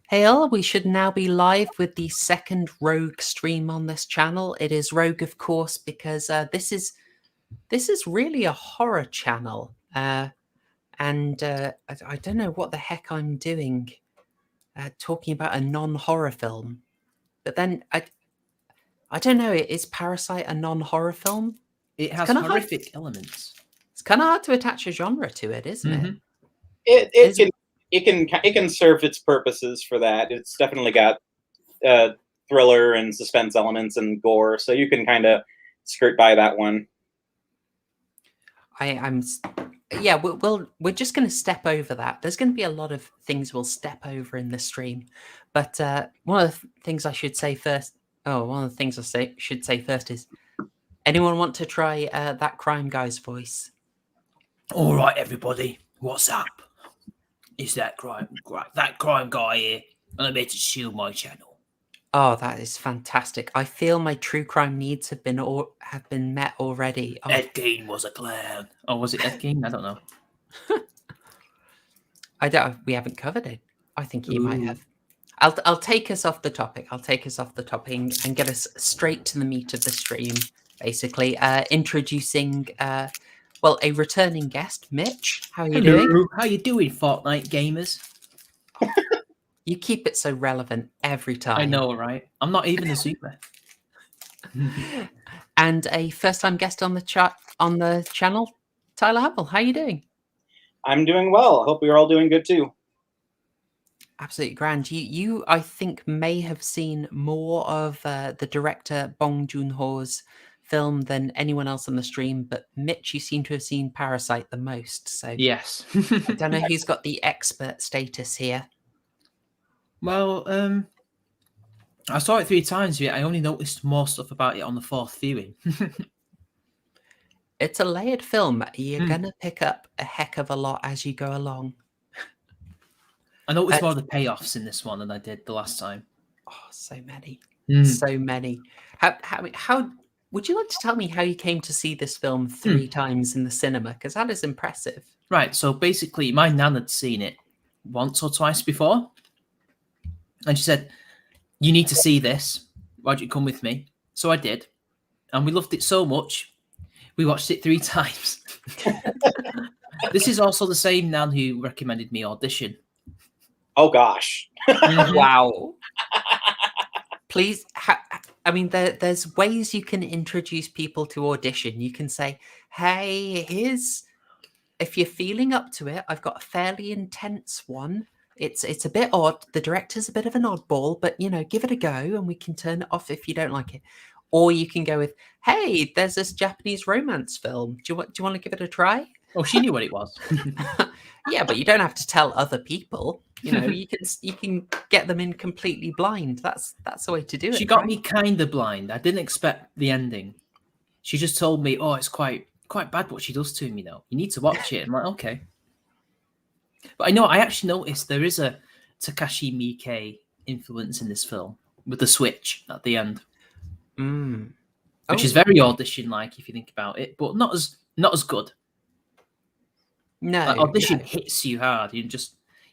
Hail, we should now be live with the second Rogue stream on this channel. It is Rogue, of course, because this is really a horror channel. I don't know what the heck I'm doing talking about a non-horror film. But then I don't know, is Parasite a non-horror film? It has horrific elements. It's kind of hard to attach a genre to it, isn't it? It can serve its purposes for that. It's definitely got thriller and suspense elements and gore, so you can kind of skirt by that one. We're just going to step over that. There's going to be a lot of things we'll step over in this stream, but one of the things I should say first. One of the things should say first is, anyone want to try that crime guy's voice? All right, everybody, what's up? Is that crime guy here, and I'm here to shield my channel. Oh, that is fantastic! I feel my true crime needs have been met already. Oh. Ed Gein was a clown. Oh, was it Ed Gein? I don't know. We haven't covered it. I think he might have. I'll take us off the topic. I'll take us off the topic and get us straight to the meat of the stream. Basically, introducing a returning guest, Mitch. How are you doing? How you doing, Fortnite gamers? You keep it so relevant every time. I know, right? I'm not even a Zoomer. And a first-time guest on the channel, Tyler Hummel. How are you doing? I'm doing well. I hope you're all doing good too. Absolutely grand. You, I think, may have seen more of the director Bong Joon Ho's film than anyone else on the stream, but Mitch, you seem to have seen Parasite the most. So yes. I don't know who's got the expert status here. Well, I saw it 3 times yet. I only noticed more stuff about it on the 4th viewing. It's a layered film. You're gonna pick up a heck of a lot as you go along. I noticed more of the payoffs in this one than I did the last time. Oh, so many. So many. How would you like to tell me how you came to see this film 3 times in the cinema? Because that is impressive. Right, so basically my nan had seen it once or twice before. And she said, you need to see this. Why don't you come with me? So I did. And we loved it so much, we watched it 3 times. This is also the same nan who recommended me Audition. Oh, gosh. Wow. Please, there's ways you can introduce people to Audition. You can say, hey, if you're feeling up to it, I've got a fairly intense one. It's a bit odd. The director's a bit of an oddball, but, give it a go and we can turn it off if you don't like it. Or you can go with, hey, there's this Japanese romance film. Do you want to give it a try? Oh, she knew what it was. Yeah, but you don't have to tell other people. You can get them in completely blind. That's the way to do it. She got me kind of blind. I didn't expect the ending. She just told me, "Oh, it's quite bad what she does to him. You need to watch it." I'm like, okay. But I actually noticed there is a Takashi Miike influence in this film with the switch at the end, which is very Audition-like if you think about it, but not as good. No, Audition hits you hard.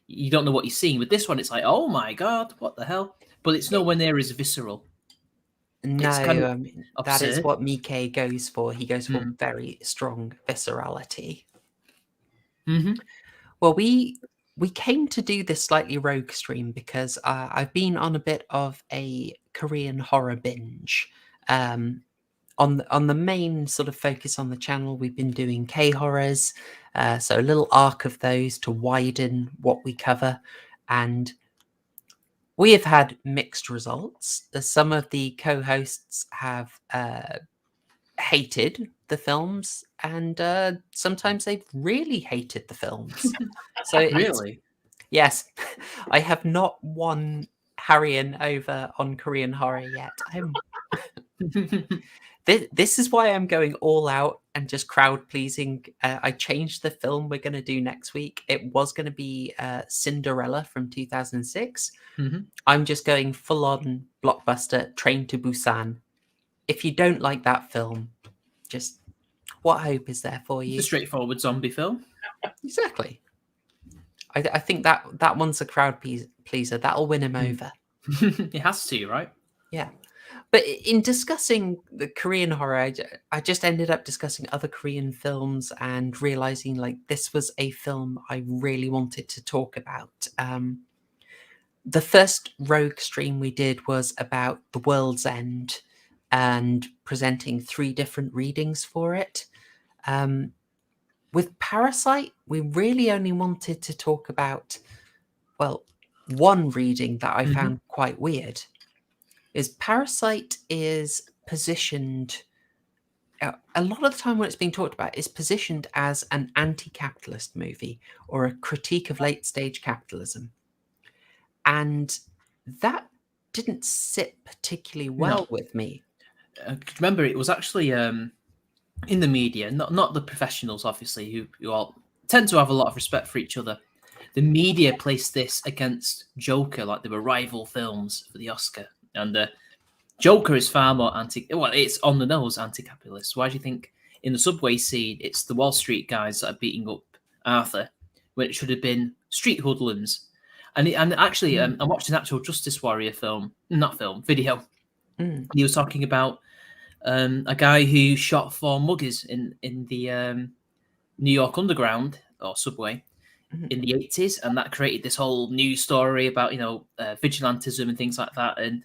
You don't know what you're seeing. With this one, it's like, oh my god, what the hell? But it's nowhere near as visceral. No, that is what Miike goes for. He goes for very strong viscerality. Well, we came to do this slightly rogue stream because I've been on a bit of a Korean horror binge. On the main sort of focus on the channel, we've been doing K-horrors, so a little arc of those to widen what we cover, and we have had mixed results. Some of the co-hosts have hated the films, and sometimes they've really hated the films. So really, yes, I have not won Harrian over on Korean horror yet. This is why I'm going all out and just crowd pleasing. I changed the film we're going to do next week. It was going to be Cinderella from 2006. I'm just going full on blockbuster Train to Busan. If you don't like that film, just what hope is there for you? It's a straightforward zombie film. Exactly. I think that one's a crowd pleaser. That'll win him over. It has to, right? Yeah. But in discussing the Korean horror, I just ended up discussing other Korean films and realizing like this was a film I really wanted to talk about. The first Rogue stream we did was about The World's End and presenting 3 different readings for it. With Parasite, we really only wanted to talk about, well, one reading that I found quite weird. Is Parasite is positioned, a lot of the time when it's being talked about, is positioned as an anti-capitalist movie or a critique of late-stage capitalism. And that didn't sit particularly well with me. Remember, it was actually in the media, not the professionals, obviously, who all tend to have a lot of respect for each other. The media placed this against Joker like they were rival films for the Oscar. And Joker is far more it's on the nose anti-capitalist. Why do you think in the subway scene it's the Wall Street guys that are beating up Arthur when it should have been street hoodlums? And actually, I watched an actual Justice Warrior video. He was talking about a guy who shot 4 muggers in the New York Underground or subway in the 80s, and that created this whole news story about vigilantism and things like that, and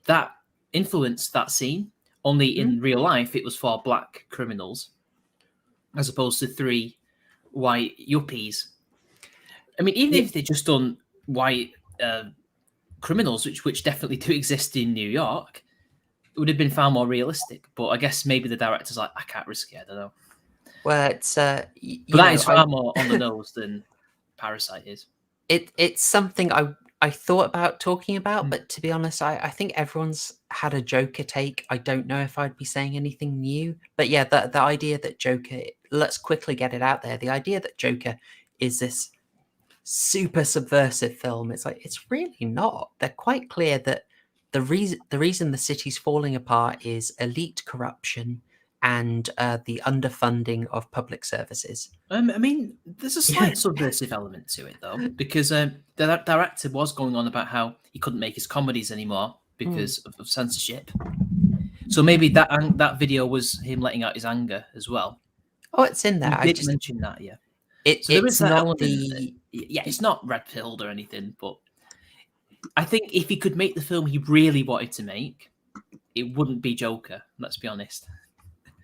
that influenced that scene. Only in real life, it was 4 black criminals as opposed to 3 white yuppies. I mean, even if they just done white criminals, which definitely do exist in New York, it would have been far more realistic. But I guess maybe the director's like, I can't risk it. I don't know. Well, it's but that is far more on the nose than Parasite is. It's something I thought about talking about, but to be honest, I think everyone's had a Joker take. I don't know if I'd be saying anything new, but yeah, the idea that Joker, let's quickly get it out there. The idea that Joker is this super subversive film, it's like, it's really not. They're quite clear that the reason the city's falling apart is elite corruption and the underfunding of public services. I mean, there's a slight subversive element to it, though, because the director was going on about how he couldn't make his comedies anymore because of censorship. So maybe that video was him letting out his anger as well. Oh, it's in there. I did mention that, yeah. So there is that element. It's not red-pilled or anything, but I think if he could make the film he really wanted to make, it wouldn't be Joker, let's be honest.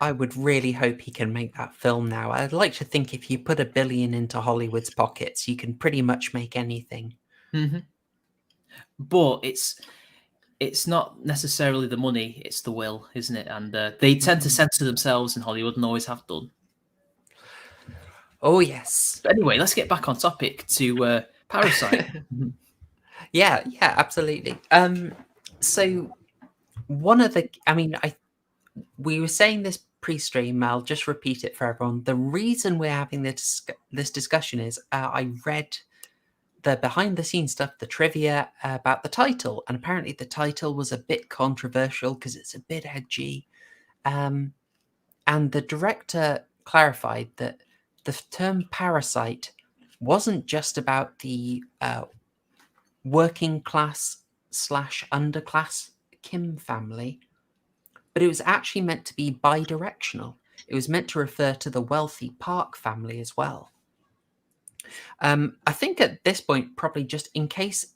I would really hope he can make that film now. I'd like to think if you put $1 billion into Hollywood's pockets, you can pretty much make anything. But it's not necessarily the money, it's the will, isn't it? And they tend to censor themselves in Hollywood and always have done. Oh, yes. But anyway, let's get back on topic to Parasite. Yeah, absolutely. So one of the, we were saying this pre-stream, I'll just repeat it for everyone. The reason we're having this discussion is I read the behind-the-scenes stuff, the trivia about the title, and apparently the title was a bit controversial because it's a bit edgy. And the director clarified that the term parasite wasn't just about the working class / underclass Kim family, but it was actually meant to be bi-directional. It was meant to refer to the wealthy Park family as well. I think at this point, probably just in case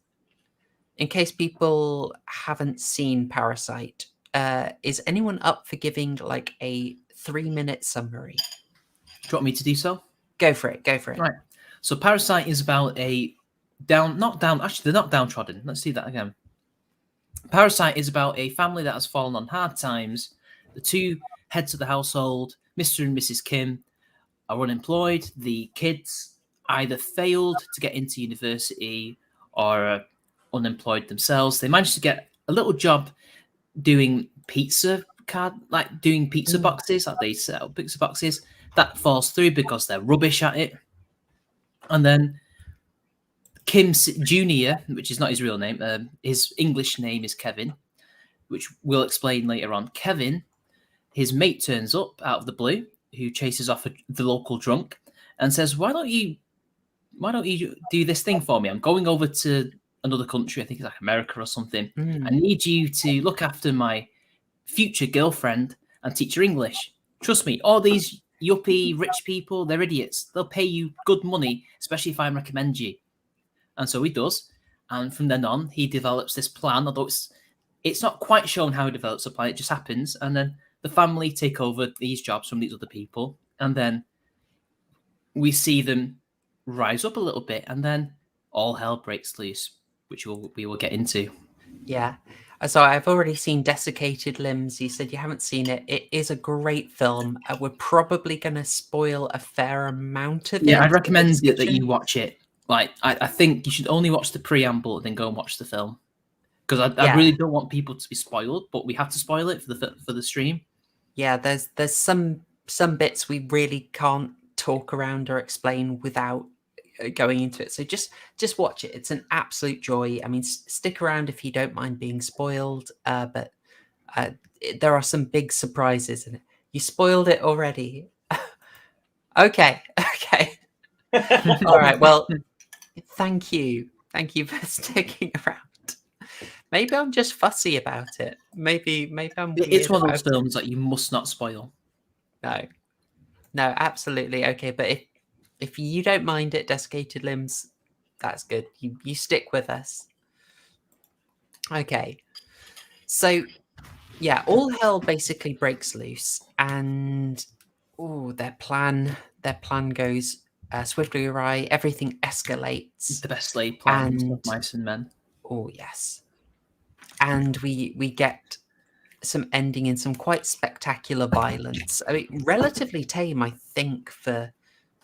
people haven't seen Parasite, is anyone up for giving like a 3-minute summary? Do you want me to do so? Go for it. Right. So Parasite is about they're not downtrodden. Let's do that again. Parasite is about a family that has fallen on hard times. The 2 heads of the household, Mr. and Mrs. Kim, are unemployed. The kids either failed to get into university or are unemployed themselves. They managed to get a little job doing pizza boxes, like they set up pizza boxes. That falls through because they're rubbish at it. And then Kim Jr., which is not his real name, his English name is Kevin, which we'll explain later on. Kevin, his mate turns up out of the blue, who chases off the local drunk and says, why don't you why don't you do this thing for me? I'm going over to another country. I think it's like America or something. I need you to look after my future girlfriend and teach her English. Trust me, all these yuppie rich people, they're idiots. They'll pay you good money, especially if I recommend you. And so he does. And from then on, he develops this plan, although it's not quite shown how he develops a plan. It just happens. And then the family take over these jobs from these other people. And then we see them rise up a little bit. And then all hell breaks loose, which we will get into. Yeah. So I've already seen Desiccated Limbs. You said you haven't seen it. It is a great film. We're probably going to spoil a fair amount of it. Yeah, I'd recommend that you watch it. Like, I think you should only watch the preamble and then go and watch the film. Because I really don't want people to be spoiled, but we have to spoil it for the stream. Yeah, there's some bits we really can't talk around or explain without going into it. So just watch it. It's an absolute joy. I mean, stick around if you don't mind being spoiled. But there are some big surprises in it. You spoiled it already. Okay. All right. Well, thank you for sticking around. Maybe I'm just fussy about it. Maybe I'm. It's one of those films that you must not spoil. No, absolutely okay. But if you don't mind it, Desiccated Limbs, that's good. You stick with us. Okay. So, yeah, all hell basically breaks loose, and their plan goes swiftly awry. Everything escalates. The best laid plans of mice and men. Oh yes, and we get some ending in some quite spectacular violence. I mean, relatively tame, I think, for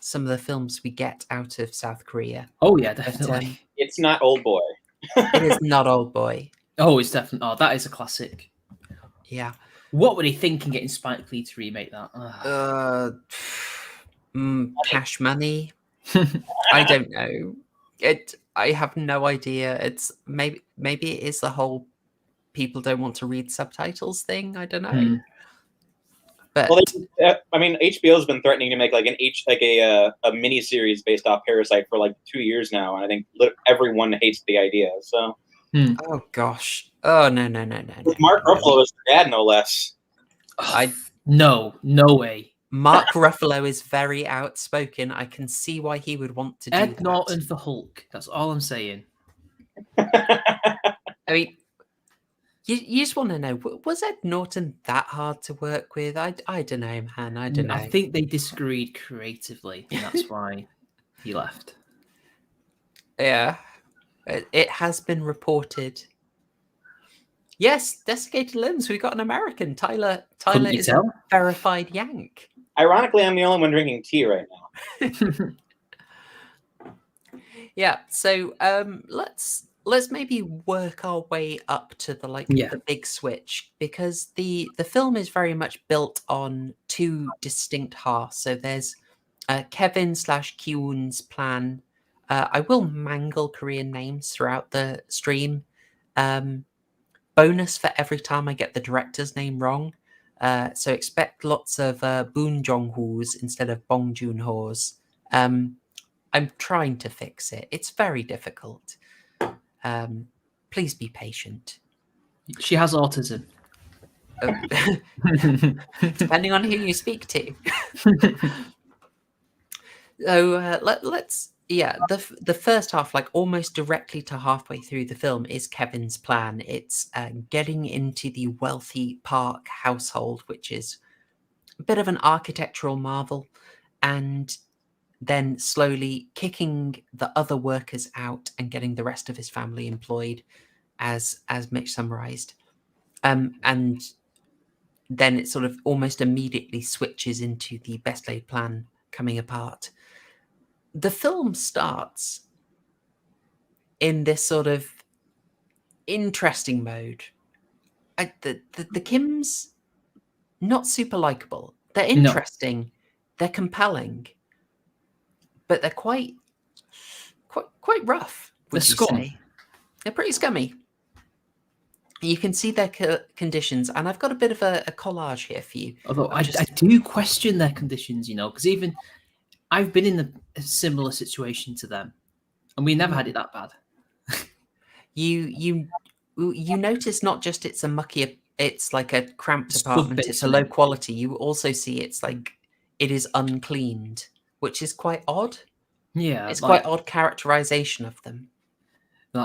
some of the films we get out of South Korea. Oh yeah, definitely. It's not Old Boy. It is not Old Boy. Oh, it's definitely. Oh, that is a classic. Yeah. What were they thinking getting Spike Lee to remake that? Cash money. I don't know. I have no idea. It's maybe it is the whole people don't want to read subtitles thing. I don't know. But I mean, HBO's been threatening to make like a mini series based off Parasite for like 2 years now, and I think everyone hates the idea. So, oh gosh, oh no. With Mark Ruffalo as their dad, no less. No way. Mark Ruffalo is very outspoken. I can see why he would want to do that. Ed Norton for Hulk. That's all I'm saying. I mean, you just want to know, was Ed Norton that hard to work with? I don't know, man. I don't know. I think they disagreed creatively, and that's why he left. Yeah. It has been reported. Yes, Desiccated Limbs. We got an American. Tyler is a verified Yank. Ironically, I'm the only one drinking tea right now. Yeah. So let's maybe work our way up to the big switch, because the film is very much built on two distinct halves. So there's Kevin / Kyun's plan. I will mangle Korean names throughout the stream. Bonus for every time I get the director's name wrong. So expect lots of Boon Jong-ho's instead of Bong Joon Ho's. I'm trying to fix it. It's very difficult. Please be patient. She has autism. Depending on who you speak to. So let's. Yeah, the first half, like almost directly to halfway through the film, is Kevin's plan. It's getting into the wealthy Park household, which is a bit of an architectural marvel, and then slowly kicking the other workers out and getting the rest of his family employed, as Mitch summarized. And then it sort of almost immediately switches into the best laid plan coming apart. The film starts in this sort of interesting mode. The Kims, not super likable. They're interesting. They're compelling, but they're quite rough. They're scummy. They're pretty scummy. You can see their conditions, and I've got a bit of a collage here for you. Although I do question their conditions, because even I've been in a similar situation to them, and we never had it that bad. You notice not just it's a mucky, it's like a cramped It's apartment, it's a low sub-basement. quality. You also see it's like it is uncleaned, which is quite odd. Yeah, It's like, quite odd characterization of them.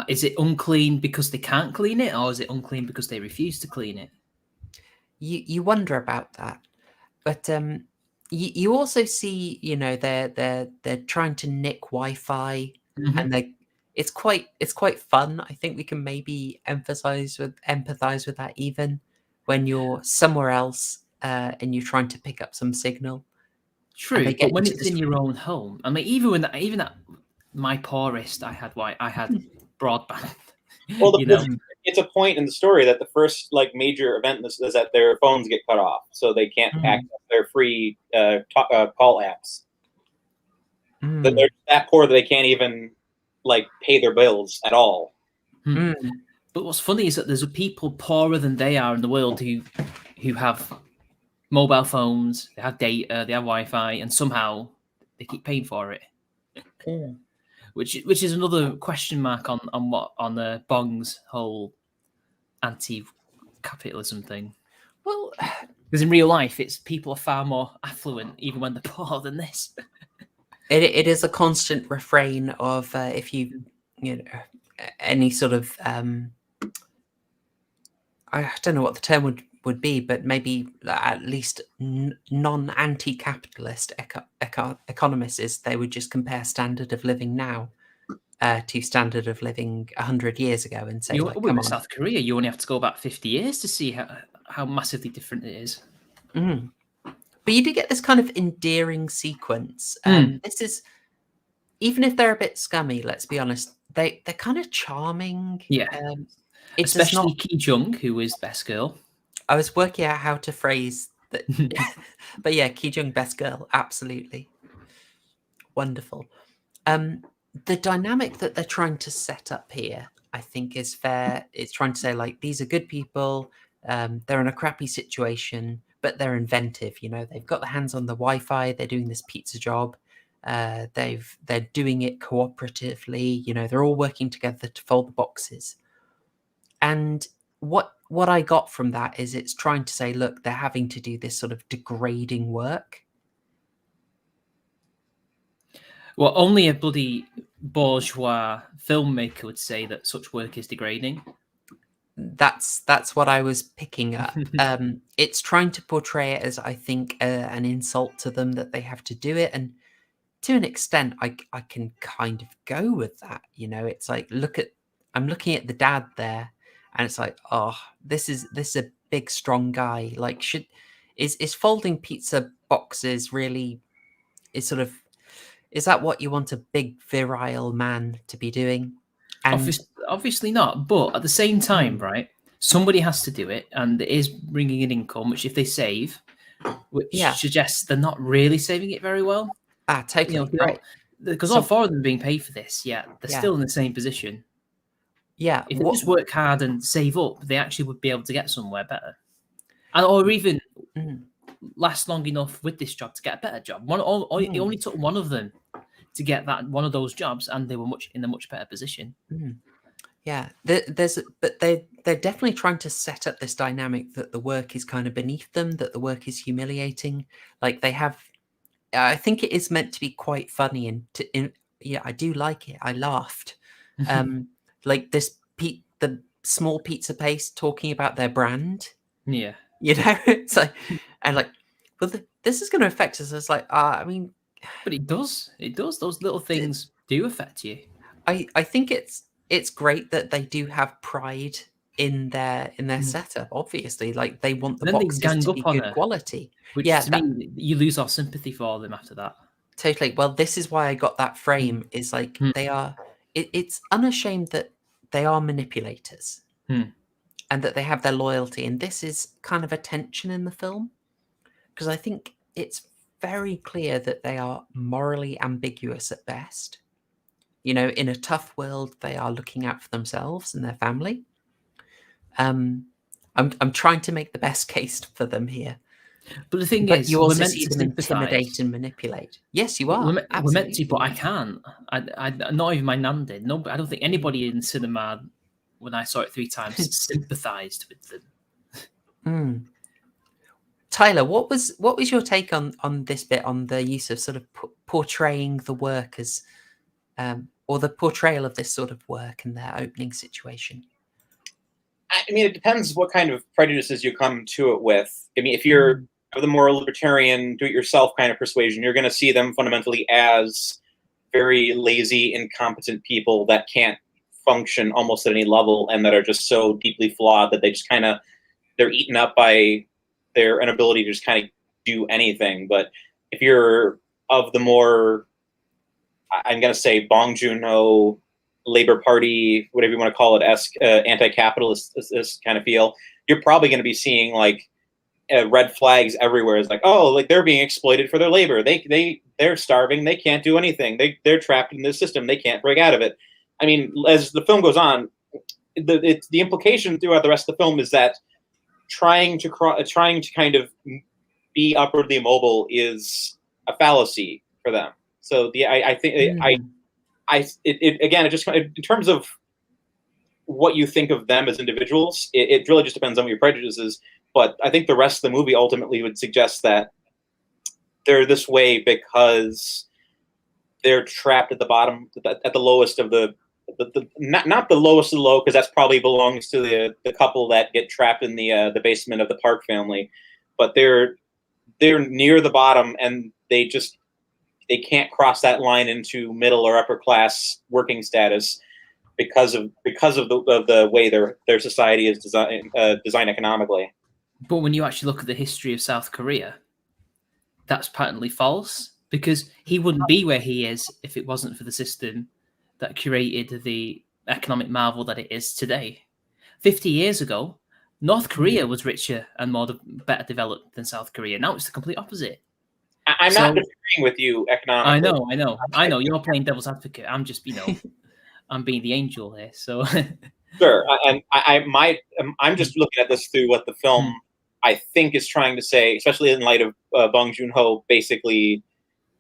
is it unclean because they can't clean it, or is it unclean because they refuse to clean it? You wonder about that, but you also see, you know, they're trying to nick Wi-Fi, and it's quite fun. I think we can maybe empathize with that, even when you're somewhere else and you're trying to pick up some signal. True, get but when into it's this- in your own home, I mean, even at my poorest, I had broadband. Well, You know, it's a point in the story that the first like major event is that their phones get cut off, so they can't access their free call apps. That they're that poor that they can't even like pay their bills at all. But what's funny is that there's people poorer than they are in the world who have mobile phones, they have data, they have Wi-Fi, and somehow they keep paying for it. Which is another question mark on Bong's whole anti-capitalism thing. Well, because in real life, it's people are far more affluent even when they're poor than this. it is a constant refrain of if you know any sort of I don't know what the term would be, but maybe at least non-anti-capitalist economists, they would just compare standard of living now to standard of living 100 years ago and say, like, come on. South Korea, you only have to go back 50 years to see how massively different it is. But you do get this kind of endearing sequence. This is, even if they're a bit scummy, let's be honest, they're kind of charming. Yeah. Especially Ki Jung, who is best girl. I was working out how to phrase that. But yeah, Ki Jung, best girl. Absolutely. Wonderful. The dynamic that they're trying to set up here, I think, is fair. It's trying to say, like, these are good people. They're in a crappy situation, but they're inventive. You know, they've got their hands on the Wi-Fi. They're doing this pizza job. They're doing it cooperatively. You know, they're all working together to fold the boxes. And what I got from that is it's trying to say, look, they're having to do this sort of degrading work. Well, only a bloody bourgeois filmmaker would say that such work is degrading. That's what I was picking up. It's trying to portray it as, I think, an insult to them that they have to do it, and to an extent, I can kind of go with that. You know, it's like, I'm looking at the dad there, and it's like, oh, this is a big, strong guy. Like, is folding pizza boxes really is that what you want a big, virile man to be doing? And obviously not, but at the same time, right, somebody has to do it, and it is bringing in income, which if they save, which suggests they're not really saving it very well. Totally, you know, right. Because all four of them are being paid for this, they're still in the same position. Yeah. If they just work hard and save up, they actually would be able to get somewhere better. Or even last long enough with this job to get a better job. It only took one of them to get one of those jobs, and they were in a much better position. Yeah, but they're definitely trying to set up this dynamic that the work is kind of beneath them, that the work is humiliating. Like, they have, I think it is meant to be quite funny, and yeah, I do like it. I laughed. Like the small pizza place talking about their brand. Yeah, you know, it's like, and like, well, this is going to affect us. It's like, I mean, but it does. Those little things do affect you. I think it's great that they do have pride in their setup. Obviously, like, they want the boxes to be good quality. Which to me, you lose our sympathy for them after that. Totally. Well, this is why I got that frame. Is like, they are. It's unashamed that they are manipulators, and that they have their loyalty. And this is kind of a tension in the film, because I think it's very clear that they are morally ambiguous at best. You know, in a tough world, they are looking out for themselves and their family. I'm trying to make the best case for them here. But the thing But is, you we're also meant see to them intimidate sympathise. and manipulate. Yes, you are. We're meant Absolutely. to, but I can't. I not even my nan did. No, I don't think anybody in cinema, when I saw it 3 times, sympathised with them. Mm. Tyler, what was your take on this bit, on the use of sort of portraying the work as, or the portrayal of this sort of work in their opening situation? I mean, it depends what kind of prejudices you come to it with. I mean, if you're of the more libertarian, do-it-yourself kind of persuasion, you're going to see them fundamentally as very lazy, incompetent people that can't function almost at any level, and that are just so deeply flawed that they just kind of, they're eaten up by their inability to just kind of do anything. But if you're of the more, I'm going to say, Bong Joon Ho, Labor Party, whatever you want to call it, anti-capitalist kind of feel, you're probably going to be seeing like red flags everywhere. It's like, oh, like they're being exploited for their labor. They're starving. They can't do anything. They're trapped in this system. They can't break out of it. I mean, as the film goes on, the implication throughout the rest of the film is that trying to kind of be upwardly mobile is a fallacy for them. So I think again, it just, in terms of what you think of them as individuals, it really just depends on what your prejudices. But I think the rest of the movie ultimately would suggest that they're this way because they're trapped at the bottom, at the lowest of the not the lowest of the low, because that's probably belongs to the couple that get trapped in the basement of the Park family, but they're near the bottom, and they can't cross that line into middle or upper class working status because of the way their society is designed economically. But when you actually look at the history of South Korea, that's patently false, because he wouldn't be where he is if it wasn't for the system that created the economic marvel that it is today. 50 years ago, North Korea was richer and better developed than South Korea. Now it's the complete opposite. I'm not disagreeing with you economically. I know. You're playing devil's advocate. I'm just, I'm being the angel here. So sure, and I'm just looking at this through what the film I think is trying to say, especially in light of Bong Joon Ho basically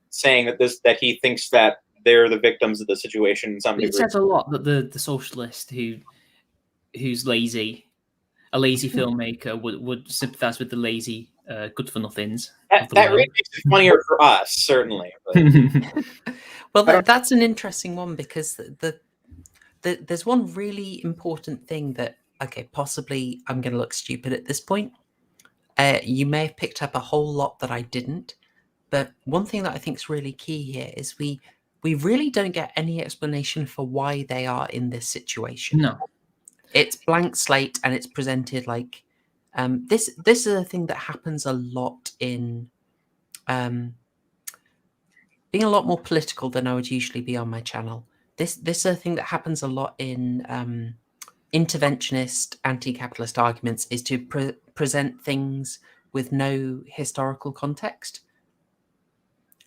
saying that he thinks that they're the victims of the situation in some degree. It says a lot that the socialist who's lazy, a lazy filmmaker, would sympathise with the lazy good for nothings. That really makes it funnier for us, certainly. Well, that's an interesting one, because there's one really important thing that, okay, possibly I'm going to look stupid at this point. You may have picked up a whole lot that I didn't, but one thing that I think is really key here is we really don't get any explanation for why they are in this situation. No. It's blank slate, and it's presented like this is a thing that happens a lot in being a lot more political than I would usually be on my channel. This is a thing that happens a lot in interventionist anti-capitalist arguments, is to present things with no historical context.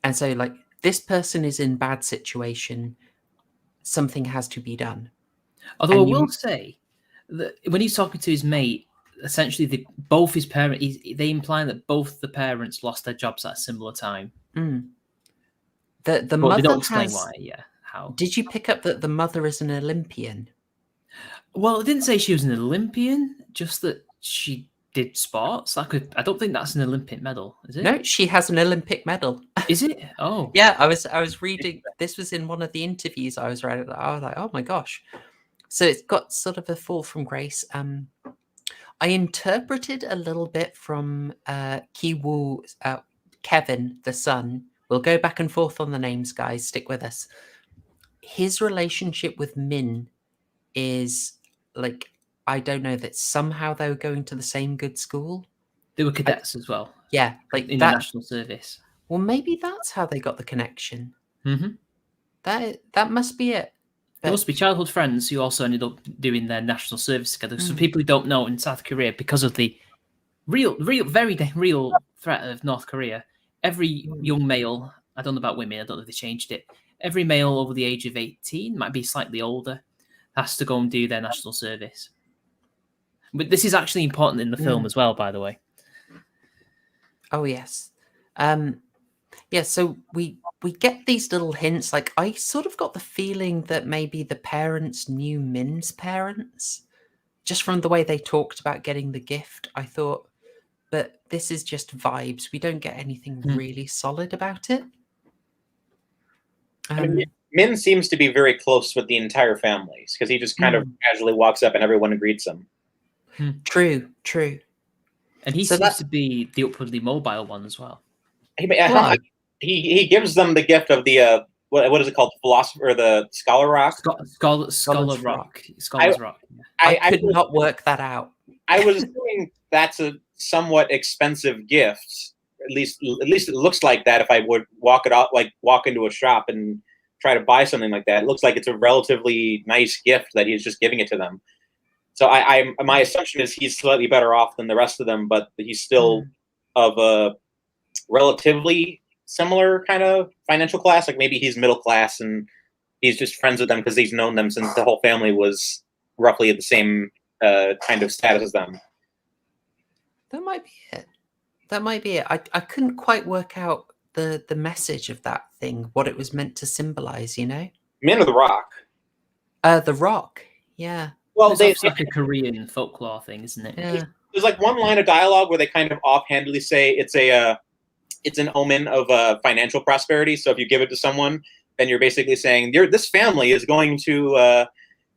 And so, like, this person is in bad situation, something has to be done. Although I will say that when he's talking to his mate, essentially both his parents, they imply that both the parents lost their jobs at a similar time. The but mother, they don't explain why. Yeah, how? Did you pick up that the mother is an Olympian? Well, it didn't say she was an Olympian, just that she did sports. I don't think that's an Olympic medal, is it? No, she has an Olympic medal. Is it? Oh, yeah. I was reading. This was in one of the interviews I was reading. I was like, oh my gosh. So it's got sort of a fall from grace. I interpreted a little bit from Ki-woo, Kevin, the son. We'll go back and forth on the names, guys. Stick with us. His relationship with Min is like, I don't know, that somehow they were going to the same good school. They were cadets as well. Yeah, like in the national service. Well, maybe that's how they got the connection. Mm-hmm. That must be it. There must be childhood friends who also ended up doing their national service together. So people who don't know, in South Korea, because of the very real threat of North Korea, every young male, I don't know about women, I don't know if they changed it, every male over the age of 18, might be slightly older, has to go and do their national service. But this is actually important in the film as well, by the way. Oh yes. Yeah, so we get these little hints. Like, I sort of got the feeling that maybe the parents knew Min's parents, just from the way they talked about getting the gift. I thought, but this is just vibes. We don't get anything really solid about it. I mean, Min seems to be very close with the entire family because he just kind of casually walks up and everyone greets him. True. And he So seems to be the upwardly mobile one as well. He gives them the gift of the what is it called, the philosopher or the scholar rock? Scholar rock. Scholar's rock. I could not work that out. I was assuming that's a somewhat expensive gift. At least it looks like that. If I would walk into a shop and try to buy something like that, it looks like it's a relatively nice gift that he's just giving it to them. So my assumption is he's slightly better off than the rest of them, but he's still of a relatively similar kind of financial class. Like maybe he's middle class and he's just friends with them because he's known them since the whole family was roughly at the same kind of status as them. That might be it. I couldn't quite work out the message of that thing, what it was meant to symbolize, you know? Men of the Rock. The Rock, yeah. Well, it's like a Korean folklore thing, isn't it? Yeah. There's like one line of dialogue where they kind of offhandedly say it's an omen of financial prosperity. So if you give it to someone, then you're basically saying this family is going to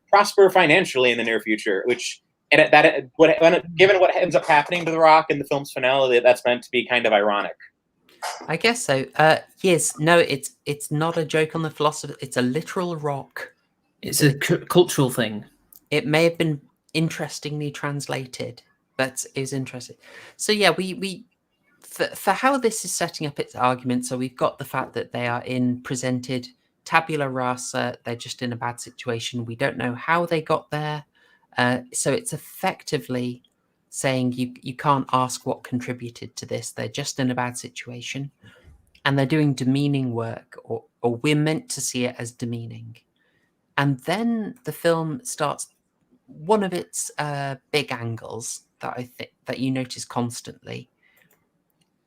prosper financially in the near future. Which, given what ends up happening to The Rock in the film's finale, that's meant to be kind of ironic. I guess so. Yes, no, it's not a joke on the philosopher. It's a literal rock. It's a cultural thing. It may have been interestingly translated, but it was interesting. So yeah, we for how this is setting up its argument. So we've got the fact that they are presented tabula rasa. They're just in a bad situation. We don't know how they got there. So it's effectively saying you can't ask what contributed to this. They're just in a bad situation, and they're doing demeaning work, or we're meant to see it as demeaning. And then the film starts. One of its big angles that I think that you notice constantly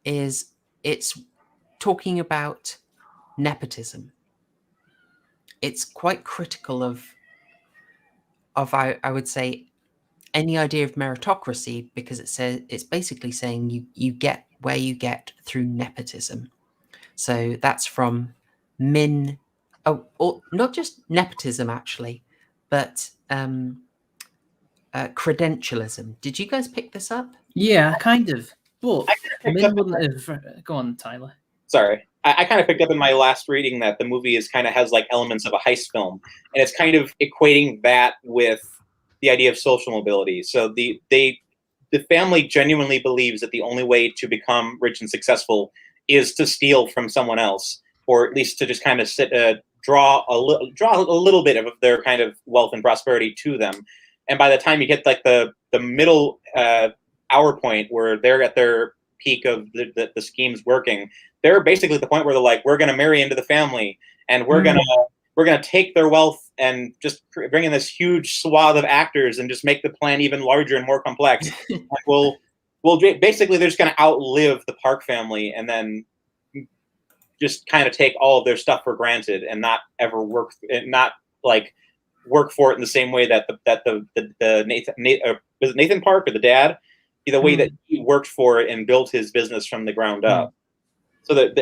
is it's talking about nepotism. It's quite critical of I would say any idea of meritocracy, because it's basically saying you get where you get through nepotism. So that's from Min, or not just nepotism actually, but credentialism. Did you guys pick this up? Yeah, kind of. But Min wouldn't have. Go on, Tyler. Sorry. I kind of picked up in my last reading that the movie has like elements of a heist film, and it's kind of equating that with the idea of social mobility. So the family genuinely believes that the only way to become rich and successful is to steal from someone else, or at least to just kind of draw a little bit of their kind of wealth and prosperity to them. And by the time you get like the middle hour point where they're at their peak of the schemes working, they're basically at the point where they're like, we're going to marry into the family, and we're gonna take their wealth and just bring in this huge swath of actors and just make the plan even larger and more complex. We'll basically they're just going to outlive the Park family and then just kind of take all of their stuff for granted and not ever work for it in the same way that Nathan Park or the dad, the way that he worked for it and built his business from the ground up. So that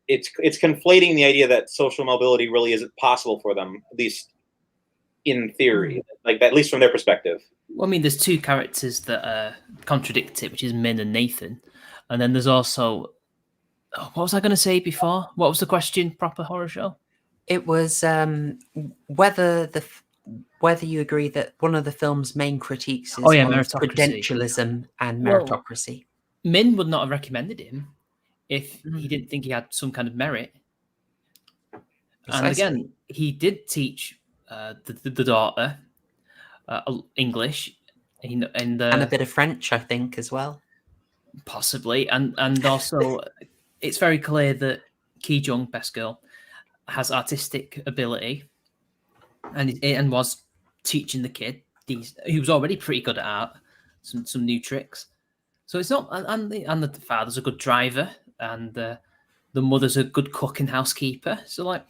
it's conflating the idea that social mobility really isn't possible for them, at least in theory, like that, at least from their perspective. Well, I mean, there's two characters that contradict it, which is Min and Nathan, and then there's also what was I going to say before? What was the question? Proper horror show. It was whether you agree that one of the film's main critiques is credentialism and meritocracy. Min would not have recommended him if he didn't think he had some kind of merit. Precisely. And again, he did teach the daughter English and a bit of French, I think, as well. Possibly, and also it's very clear that Ki Jung, best girl, has artistic ability, and was teaching the kid. He was already pretty good at art, some new tricks. So it's not, and the father's a good driver, and the mother's a good cook and housekeeper. So like,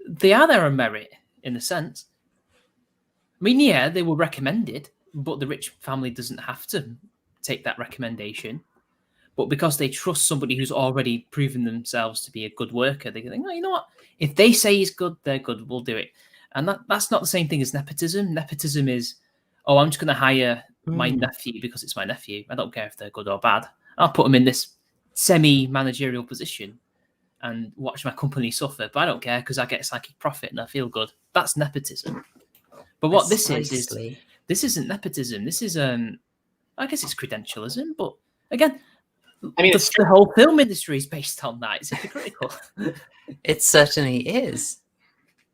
they are there on merit in a sense. I mean, yeah, they were recommended, but the rich family doesn't have to take that recommendation. But because they trust somebody who's already proven themselves to be a good worker, they think, oh, you know what? If they say he's good, they're good. We'll do it. And that's not the same thing as nepotism. Nepotism is, oh, I'm just going to hire my nephew because it's my nephew. I don't care if they're good or bad. I'll put them in this semi-managerial position and watch my company suffer. But I don't care because I get a psychic profit and I feel good. That's nepotism. But what this isn't nepotism. This is, I guess it's credentialism. But again, I mean, the whole film industry is based on that. It's hypocritical. It certainly is.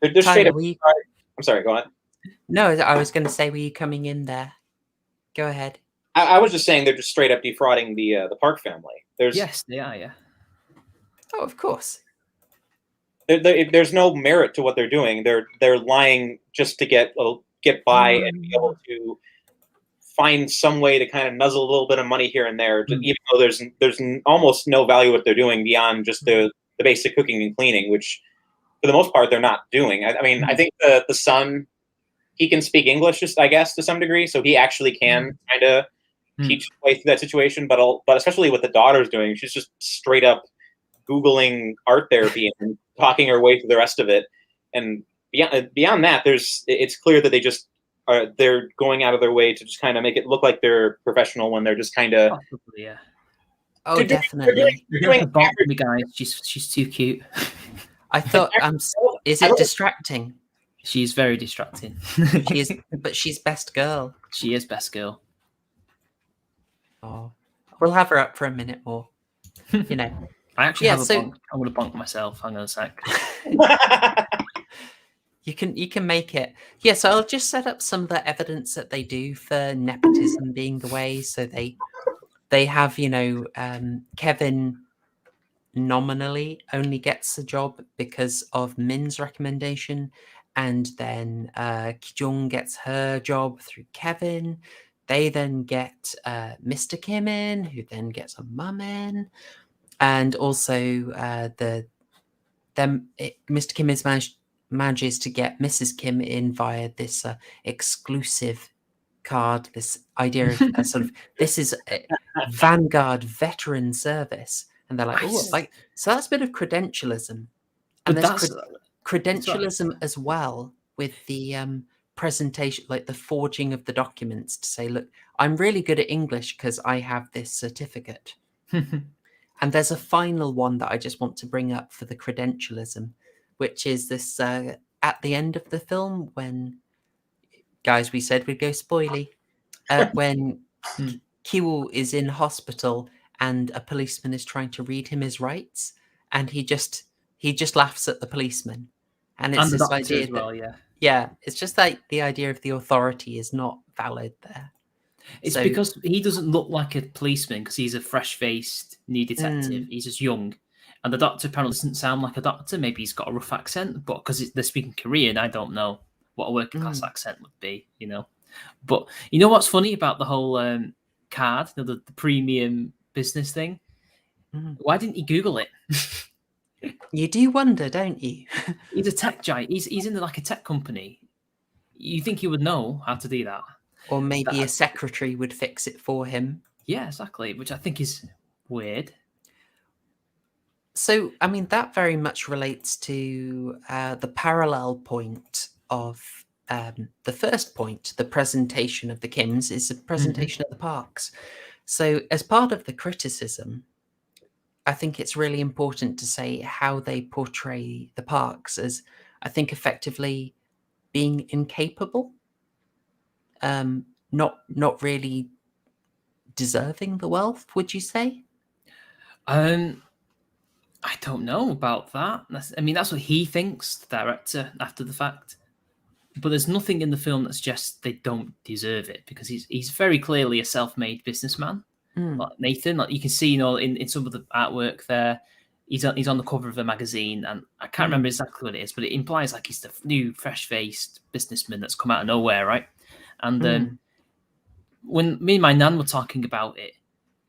They're straight up. Tyler, I'm sorry, go on. No, I was going to say, were you coming in there? Go ahead. I was just saying they're just straight up defrauding the Park family. Yes, they are, yeah. Oh, of course. There's no merit to what they're doing. They're lying just to get by and be able to find some way to kind of nuzzle a little bit of money here and there, even though there's almost no value what they're doing beyond just the basic cooking and cleaning, which for the most part they're not doing. I mean, I think the son, he can speak English, just I guess to some degree, so he actually can kind of teach his way through that situation. But especially what the daughter's doing, she's just straight up Googling art therapy and talking her way through the rest of it. And beyond that, it's clear that they're going out of their way to just kind of make it look like they're professional when they're just kind of. Yeah. Oh, definitely. The guy, she's too cute. I thought, is it distracting? She's very distracting. But she's best girl. She is best girl. Oh, we'll have her up for a minute more. You know. I actually have a bonk. I'm going to bonk myself. Hang on a sec. You can make it. Yeah, so I'll just set up some of the evidence that they do for nepotism being the way. So they have, Kevin nominally only gets a job because of Min's recommendation, and then Ki-jung gets her job through Kevin. They then get Mr. Kim in, who then gets a mum in, and also Mr. Kim manages to get Mrs. Kim in via this exclusive card, this idea of sort of, this is a Vanguard veteran service. And they're like, so that's a bit of credentialism. And there's credentialism as well with the presentation, like the forging of the documents to say, look, I'm really good at English because I have this certificate. And there's a final one that I just want to bring up for the credentialism, which is this at the end of the film when, guys, we said we'd go spoily, when Kiwoo is in hospital and a policeman is trying to read him his rights, and he just laughs at the policeman. And it's this idea as well, it's just like the idea of the authority is not valid there. It's because he doesn't look like a policeman because he's a fresh-faced new detective. He's just young. And the doctor apparently doesn't sound like a doctor. Maybe he's got a rough accent, but because they're speaking Korean, I don't know what a working class accent would be, But you know what's funny about the whole card, the premium business thing? Why didn't he Google it? You do wonder, don't you? He's a tech giant. He's in like a tech company. You think he would know how to do that? Or maybe a secretary would fix it for him. Yeah, exactly, which I think is weird. So, I mean, that very much relates to the parallel point of the first point, the presentation of the Kims, is a presentation of the Parks. So, as part of the criticism, I think it's really important to say how they portray the Parks as, I think, effectively being incapable, not really deserving the wealth, would you say? I don't know about that. That's what he thinks, the director, after the fact. But there's nothing in the film that suggests they don't deserve it, because he's very clearly a self-made businessman. Like Nathan, like you can see, in some of the artwork there, he's on the cover of a magazine, and I can't remember exactly what it is, but it implies like he's the new, fresh-faced businessman that's come out of nowhere, right? And when me and my nan were talking about it,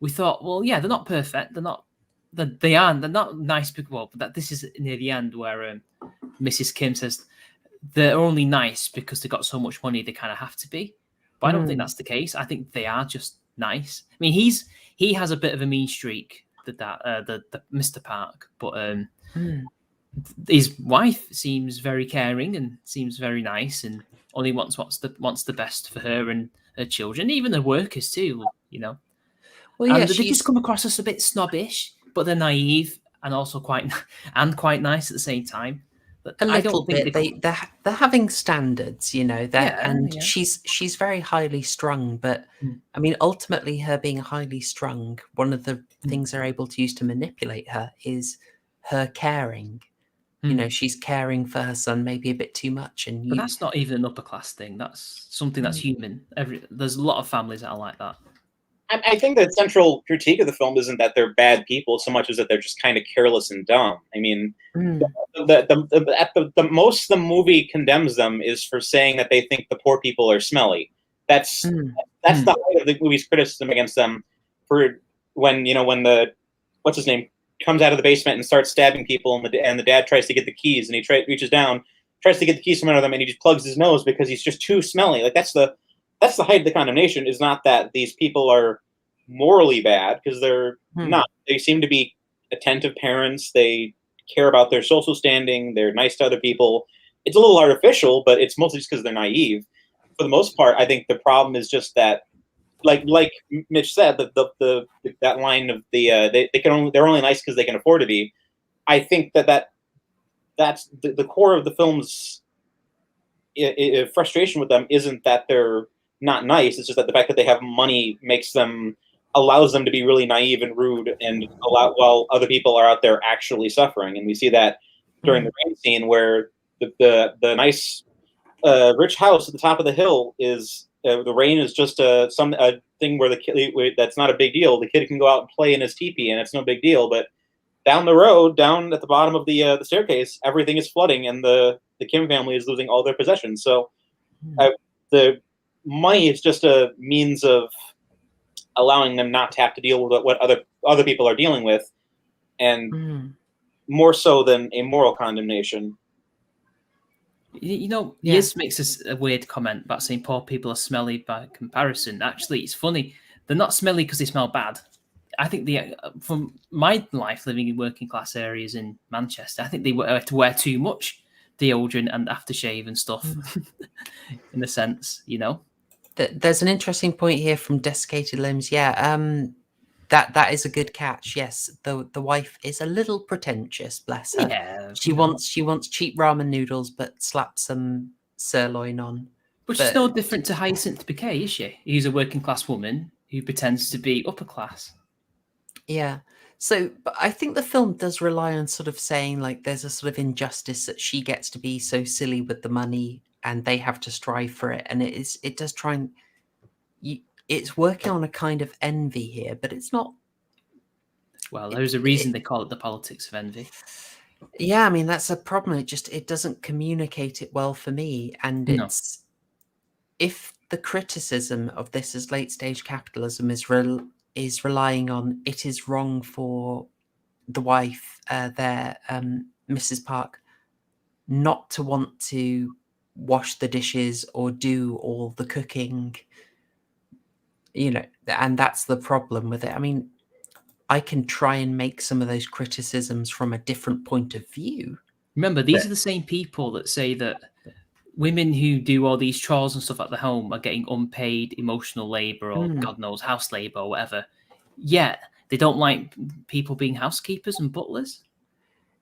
we thought, well, yeah, they're not perfect. They're not they're not nice people. Well, but this is near the end where Mrs. Kim says they're only nice because they got so much money they kind of have to be. But I don't think that's the case. I think they are just nice. I mean, he has a bit of a mean streak, the Mr. Park, but his wife seems very caring and seems very nice and only wants the best for her and her children, even the workers too. Well, yeah, and they just come across as a bit snobbish, but they're naive and also quite nice at the same time. But a I little don't think bit. They're having standards, she's very highly strung. But I mean, ultimately, her being highly strung, one of the things they're able to use to manipulate her is her caring. She's caring for her son maybe a bit too much, but that's not even an upper class thing. That's something that's human. There's a lot of families that are like that. I think the central critique of the film isn't that they're bad people so much as that they're just kind of careless and dumb. I mean, the most the movie condemns them is for saying that they think the poor people are smelly. That's the height of the movie's criticism against them for when the what's his name comes out of the basement and starts stabbing people, and the dad tries to get the keys, and he reaches down, tries to get the keys from under them, and he just plugs his nose because he's just too smelly. Like that's the height of the condemnation, is not that these people are morally bad, because they're not. They seem to be attentive parents. They care about their social standing. They're nice to other people. It's a little artificial, but it's mostly just because they're naive. For the most part, I think the problem is just that, like Mitch said, that line of they're only nice because they can afford to be. I think that's the core of the film's frustration with them isn't that they're not nice. It's just that the fact that they have money allows them to be really naive and rude, and while other people are out there actually suffering. And we see that during the rain scene where the nice rich house at the top of the hill is the rain is just a thing where the kid, that's not a big deal. The kid can go out and play in his teepee, and it's no big deal. But down the road, down at the bottom of the staircase, everything is flooding, and the Kim family is losing all their possessions. So the money is just a means of allowing them not to have to deal with what other people are dealing with, and more so than a moral condemnation. Yes makes a weird comment about saying poor people are smelly by comparison. Actually, it's funny. They're not smelly because they smell bad. I think from my life living in working class areas in Manchester, I think they wear too much deodorant and aftershave and stuff. In a sense, There's an interesting point here from Desiccated Limbs. That is a good catch. Yes, the wife is a little pretentious, bless her. Yeah, she wants cheap ramen noodles, but slap some sirloin on. But she's no different to Hyacinth Bouquet, is she? Who's a working class woman who pretends to be upper class. Yeah. So, but I think the film does rely on sort of saying like there's a sort of injustice that she gets to be so silly with the money, and they have to strive for it, and it does try and it's working on a kind of envy here, but it's not. Well, there's a reason they call it the politics of envy. Yeah, I mean that's a problem. It doesn't communicate it well for me, and it's if the criticism of this as late stage capitalism is relying on it is wrong for the wife, Mrs. Park, not to want to wash the dishes or do all the cooking, and that's the problem with it. I mean, I can try and make some of those criticisms from a different point of view. Remember, these are the same people that say that women who do all these chores and stuff at the home are getting unpaid emotional labor or God knows house labor or whatever. Yet they don't like people being housekeepers and butlers.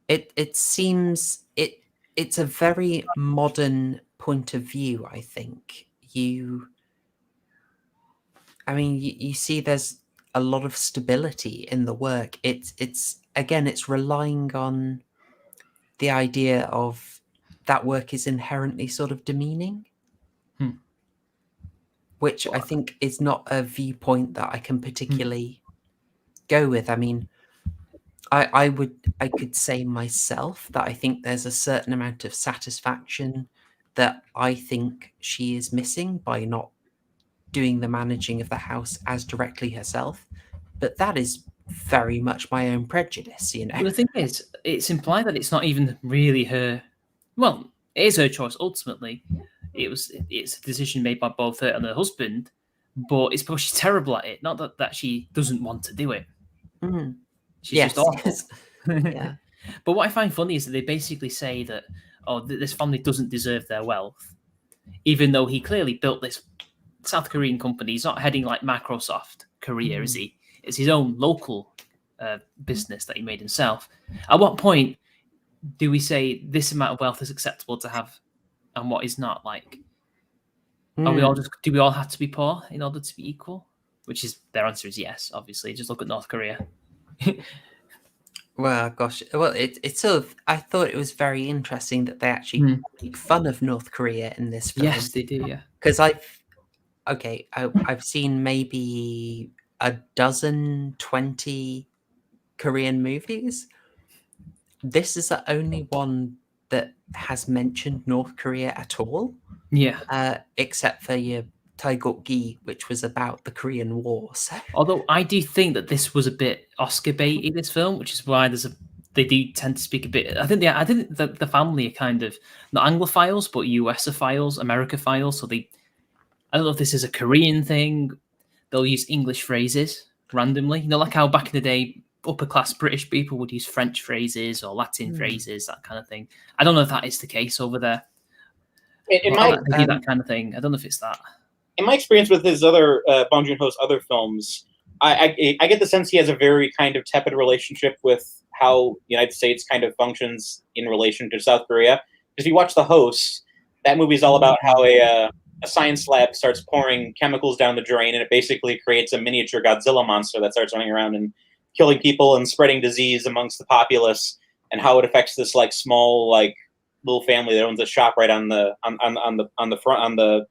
It seems it's a very modern point of view. I think you see there's a lot of stability in the work. It's relying on the idea of that work is inherently sort of demeaning, which I think is not a viewpoint that I can particularly go with. I mean, I could say myself that I think there's a certain amount of satisfaction that I think she is missing by not doing the managing of the house as directly herself. but that is very much my own prejudice, you know. But the thing is, it's implied that it's not even really her. Well, it is her choice ultimately. It's a decision made by both her and her husband, but it's because she's terrible at it. Not that she doesn't want to do it. Mm. She's Yes, just awful. yes. Yeah. But what I find funny is that they basically say that, this family doesn't deserve their wealth, even though he clearly built this South Korean company. He's not heading like Microsoft Korea, is he? It's his own local business that he made himself. At what point do we say this amount of wealth is acceptable to have, and what is not? Like, are we all do we all have to be poor in order to be equal? Which is their answer is yes. Obviously, just look at North Korea. Well, gosh, well, it's sort of. I thought it was very interesting that they actually make fun of North Korea in this film. Yes, they do. Yeah, because I've seen maybe a dozen, 20 Korean movies. This is the only one that has mentioned North Korea at all. Yeah. Except for your Taegukgi, which was about the Korean War. So. Although I do think that this was a bit Oscar bait in this film, which is why they do tend to speak a bit. I think the family are kind of not Anglophiles but USophiles, Americophiles. So I don't know if this is a Korean thing. They'll use English phrases randomly. You know, like how back in the day, upper class British people would use French phrases or Latin phrases, that kind of thing. I don't know if that is the case over there. They do that kind of thing. I don't know if it's that. In my experience with his other Bong Joon Ho's other films, I get the sense he has a very kind of tepid relationship with how the United States kind of functions in relation to South Korea. Because if you watch The Host, that movie is all about how a science lab starts pouring chemicals down the drain, and it basically creates a miniature Godzilla monster that starts running around and killing people and spreading disease amongst the populace, and how it affects this like small like little family that owns a shop right on the front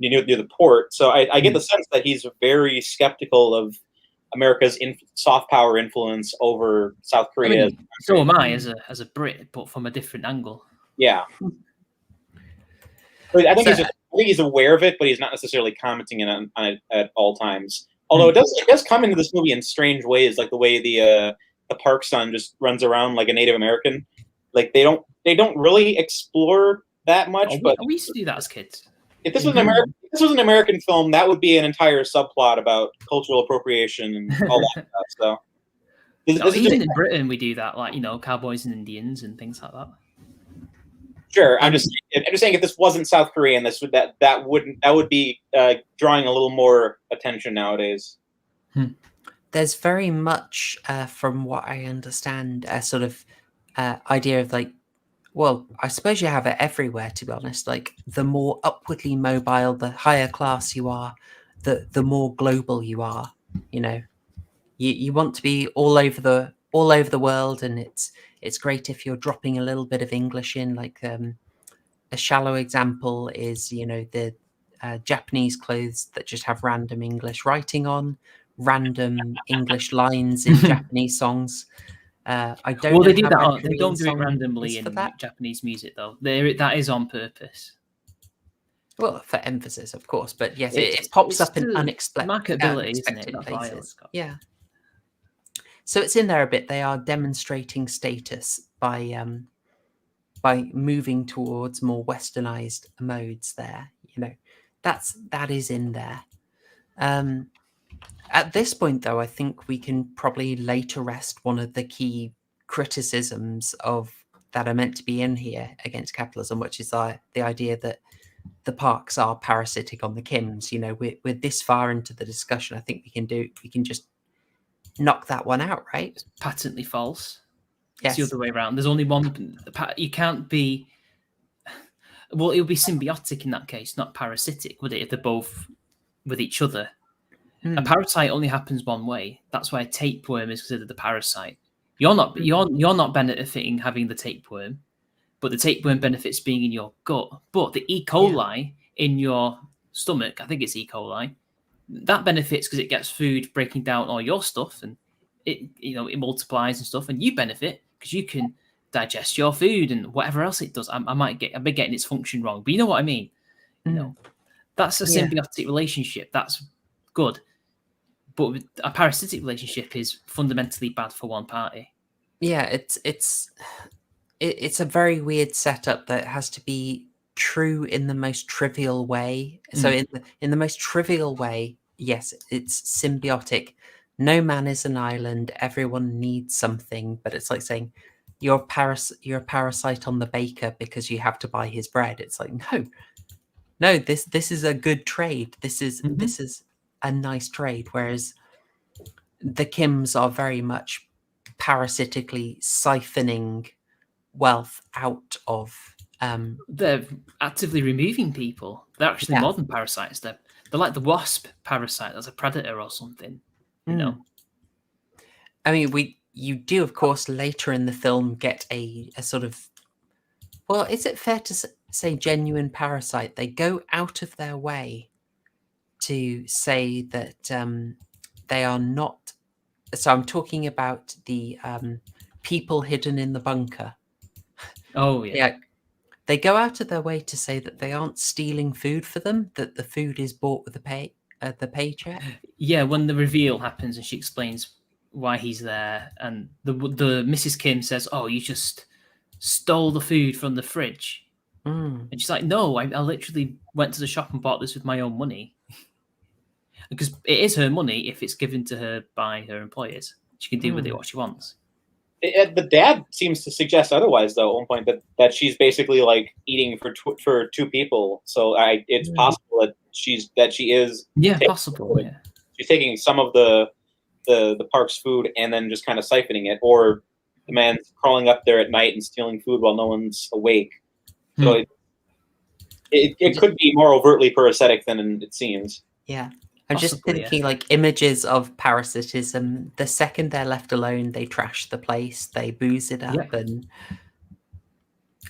near the port. So I get the sense that he's very skeptical of America's soft power influence over South Korea. I mean, so am I as a Brit, but from a different angle. Yeah. But I think he's aware of it, but he's not necessarily commenting on it at all times. Although it does come into this movie in strange ways, like the way the Park son just runs around like a Native American. Like they don't really explore that much. But we used to do that as kids. If this was an American film, that would be an entire subplot about cultural appropriation and all that stuff. So, even in Britain, we do that, like cowboys and Indians and things like that. Sure, I'm just saying if this wasn't South Korean, that would be drawing a little more attention nowadays. There's very much, from what I understand, a sort of idea of like. Well, I suppose you have it everywhere, to be honest. Like, the more upwardly mobile, the higher class you are, the more global you are. You know, you want to be all over the world, and it's great if you're dropping a little bit of English in. Like, a shallow example is the Japanese clothes that just have random English writing on, random English lines in Japanese songs. I don't. Well, know they do how that. my They don't do it Korean song randomly is in for that. Japanese music, though. That is on purpose. Well, for emphasis, of course, but yes, it pops up in unexpected marketability, isn't it? That's places. Yeah. So it's in there a bit. They are demonstrating status by moving towards more westernized modes. There, that is in there. At this point, though, I think we can probably lay to rest one of the key criticisms that are meant to be in here against capitalism, which is the idea that the Parks are parasitic on the Kims. We're this far into the discussion. I think we can just knock that one out, right? It's patently false. Yes. It's the other way around. There's only one. You can't be. Well, it would be symbiotic in that case, not parasitic, would it? If they're both with each other. A parasite only happens one way. That's why a tapeworm is considered a parasite. You're not benefiting having the tapeworm, but the tapeworm benefits being in your gut. But the E. coli in your stomach, I think it's E. coli, that benefits because it gets food breaking down all your stuff, and it multiplies and stuff, and you benefit because you can digest your food and whatever else it does. I've been getting its function wrong, but you know what I mean. That's a symbiotic relationship. That's good. but a parasitic relationship is fundamentally bad for one party. Yeah, it's a very weird setup that has to be true in the most trivial way. So in the most trivial way, yes, it's symbiotic. No man is an island. Everyone needs something, but it's like saying you're a parasite on the baker because you have to buy his bread. It's like no. This is a good trade. This is a nice trade. Whereas the Kims are very much parasitically siphoning wealth out of. They're actively removing people. They're actually modern parasites. They're like the wasp parasite as a predator or something. You know. I mean, you do, of course, later in the film get a sort of. Well, is it fair to say genuine parasite? They go out of their way to say that they are not. So I'm talking about the people hidden in the bunker. Oh yeah. Yeah. They go out of their way to say that they aren't stealing food for them, that the food is bought with the paycheck. Yeah, when the reveal happens and she explains why he's there, and the Mrs. Kim says, "Oh, you just stole the food from the fridge," and she's like, "No, I literally went to the shop and bought this with my own money." Because it is her money if it's given to her by her employers. She can do with it what she wants. The dad seems to suggest otherwise, though. At one point, that she's basically like eating for two people. So it's possible that she is possible. Yeah, she's taking some of the park's food and then just kind of siphoning it, or the man's crawling up there at night and stealing food while no one's awake. So it could be more overtly parasitic than it seems. Yeah. I'm just thinking like images of parasitism. The second they're left alone, they trash the place, they booze it up, and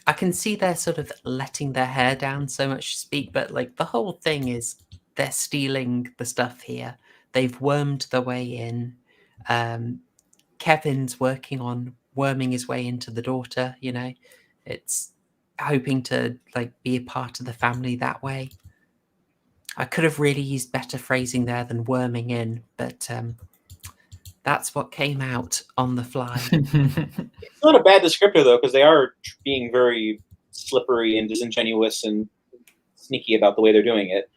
I can see they're sort of letting their hair down, so much to speak, but like the whole thing is they're stealing the stuff here. They've wormed their way in. Kevin's working on worming his way into the daughter, you know. It's hoping to like be a part of the family that way. I could have really used better phrasing there than worming in, but that's what came out on the fly. It's not a bad descriptor, though, because they are being very slippery and disingenuous and sneaky about the way they're doing it.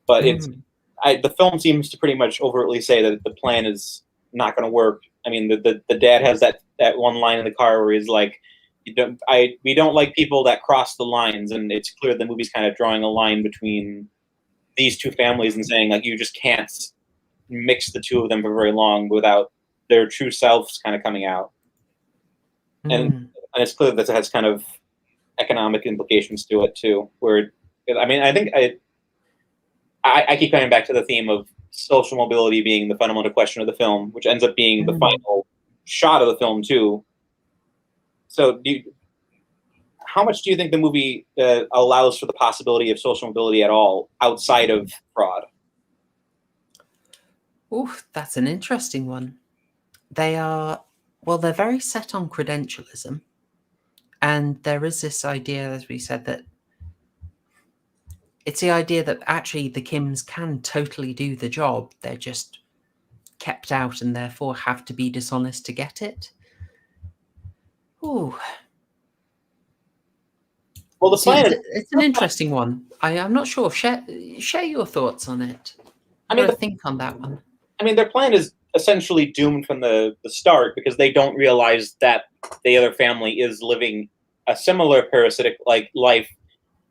But the film seems to pretty much overtly say that the plan is not going to work. I mean, the dad has that one line in the car where he's like, we don't like people that cross the lines, and it's clear the movie's kind of drawing a line between these two families and saying like you just can't mix the two of them for very long without their true selves kind of coming out. And it's clear that it has kind of economic implications to it too, where I mean, I think I keep coming back to the theme of social mobility being the fundamental question of the film, which ends up being the final shot of the film too. So how much do you think the movie allows for the possibility of social mobility at all outside of fraud? Oh, that's an interesting one. They're very set on credentialism. And there is this idea, as we said, that it's the idea that actually the Kims can totally do the job. They're just kept out and therefore have to be dishonest to get it. Ooh. Well, the plan it's an interesting one. I'm not sure. Share your thoughts on it. I mean, think on that one. I mean, their plan is essentially doomed from the start because they don't realize that the other family is living a similar parasitic like life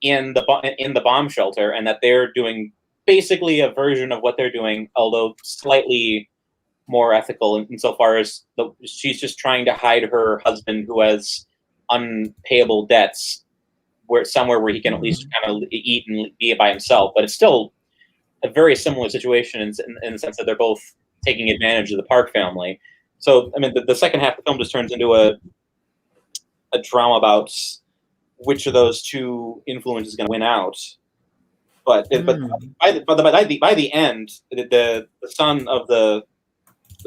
in the bomb shelter, and that they're doing basically a version of what they're doing, although slightly more ethical insofar as she's just trying to hide her husband who has unpayable debts somewhere where he can at least kind of eat and be by himself. But it's still a very similar situation in the sense that they're both taking advantage of the Park family. So, I mean, the second half of the film just turns into a drama about which of those two influences is going to win out. But by the end, the son of the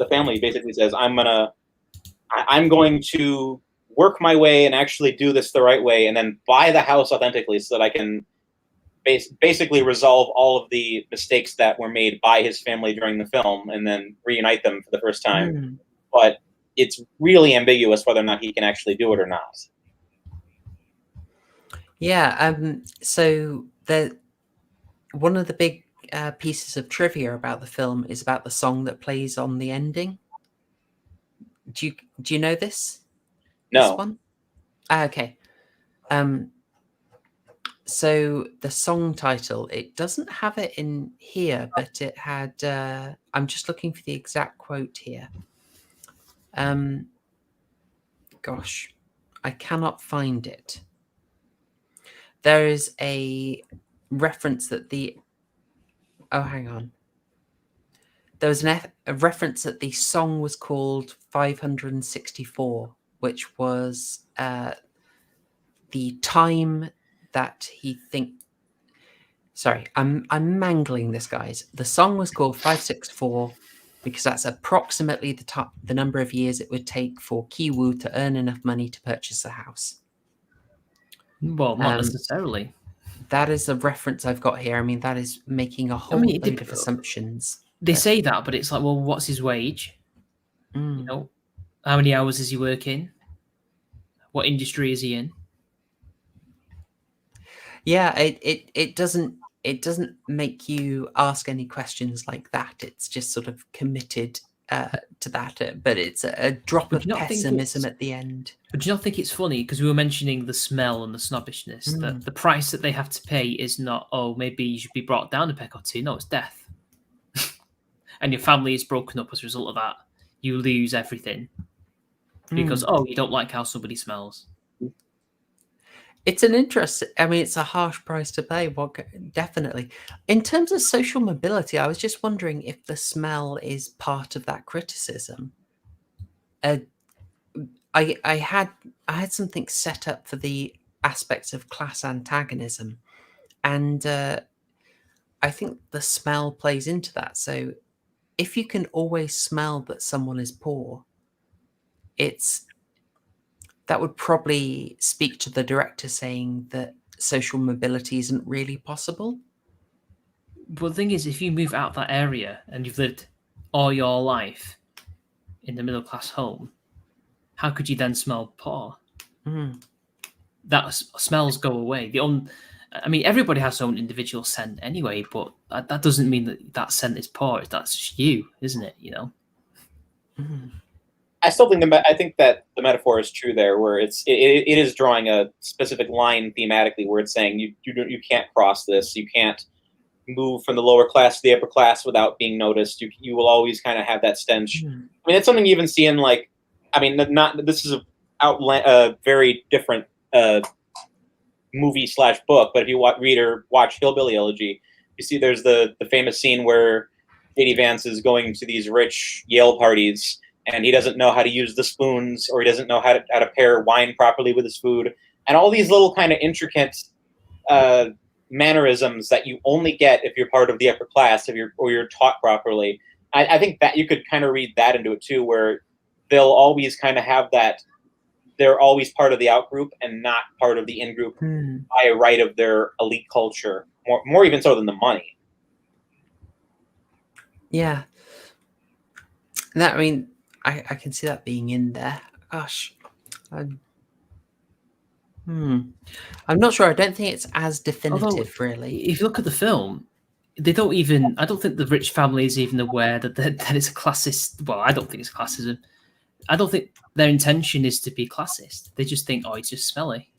family basically says, I'm going to work my way and actually do this the right way and then buy the house authentically so that I can basically resolve all of the mistakes that were made by his family during the film, and then reunite them for the first time. But it's really ambiguous whether or not he can actually do it or not. Yeah. So one of the big pieces of trivia about the film is about the song that plays on the ending. Do you know this? No. This one? Okay. So the song title, it doesn't have it in here, but it had. I'm just looking for the exact quote here. Gosh, I cannot find it. There is a reference that the. Oh, hang on. There was a reference that the song was called 564, which was the time that he Sorry, I'm mangling this, guys. The song was called 564 because that's approximately the number of years it would take for Ki-woo to earn enough money to purchase a house. Well, not necessarily. That is a reference I've got here. I mean, that is making a whole load of assumptions. They say that, but it's like, well, what's his wage? You know, how many hours is he working? What industry is he in? Yeah, it doesn't make you ask any questions like that. It's just sort of committed to that, but it's a drop of pessimism at the end. But do you not think it's funny, because we were mentioning the smell and the snobbishness, that the price that they have to pay is not, oh, maybe you should be brought down a peck or two. No, it's death. And your family is broken up as a result of that. You lose everything because, you don't like how somebody smells. It's an interest. I mean, it's a harsh price to pay. Definitely. In terms of social mobility, I was just wondering if the smell is part of that criticism. I had something set up for the aspects of class antagonism, and I think the smell plays into that. So, if you can always smell that someone is poor, that would probably speak to the director saying that social mobility isn't really possible. Well, the thing is, if you move out of that area and you've lived all your life in the middle class home, how could you then smell poor? That smells go away. I mean, everybody has their own individual scent anyway, but that doesn't mean that scent is poor. That's just you, isn't it? You know. I still think I think that the metaphor is true there, where it is drawing a specific line thematically, where it's saying you can't cross this, you can't move from the lower class to the upper class without being noticed. You will always kind of have that stench. I mean, it's something you even see in, like, I mean, this is a very different movie / book, but if you read or watch Hillbilly Elegy, you see there's the famous scene where J.D. Vance is going to these rich Yale parties, and he doesn't know how to use the spoons, or he doesn't know how to pair wine properly with his food, and all these little kind of intricate mannerisms that you only get if you're part of the upper class, or you're taught properly. I think that you could kind of read that into it too, where they'll always kind of have that. They're always part of the out group and not part of the in group by right of their elite culture, more even so than the money. Yeah. That, I mean, I can see that being in there. Gosh. I'm not sure. I don't think it's as definitive, really. If you look at the film, they don't even. I don't think the rich family is even aware that it's a classist. Well, I don't think it's classism. I don't think their intention is to be classist. They just think, oh, he's just smelly.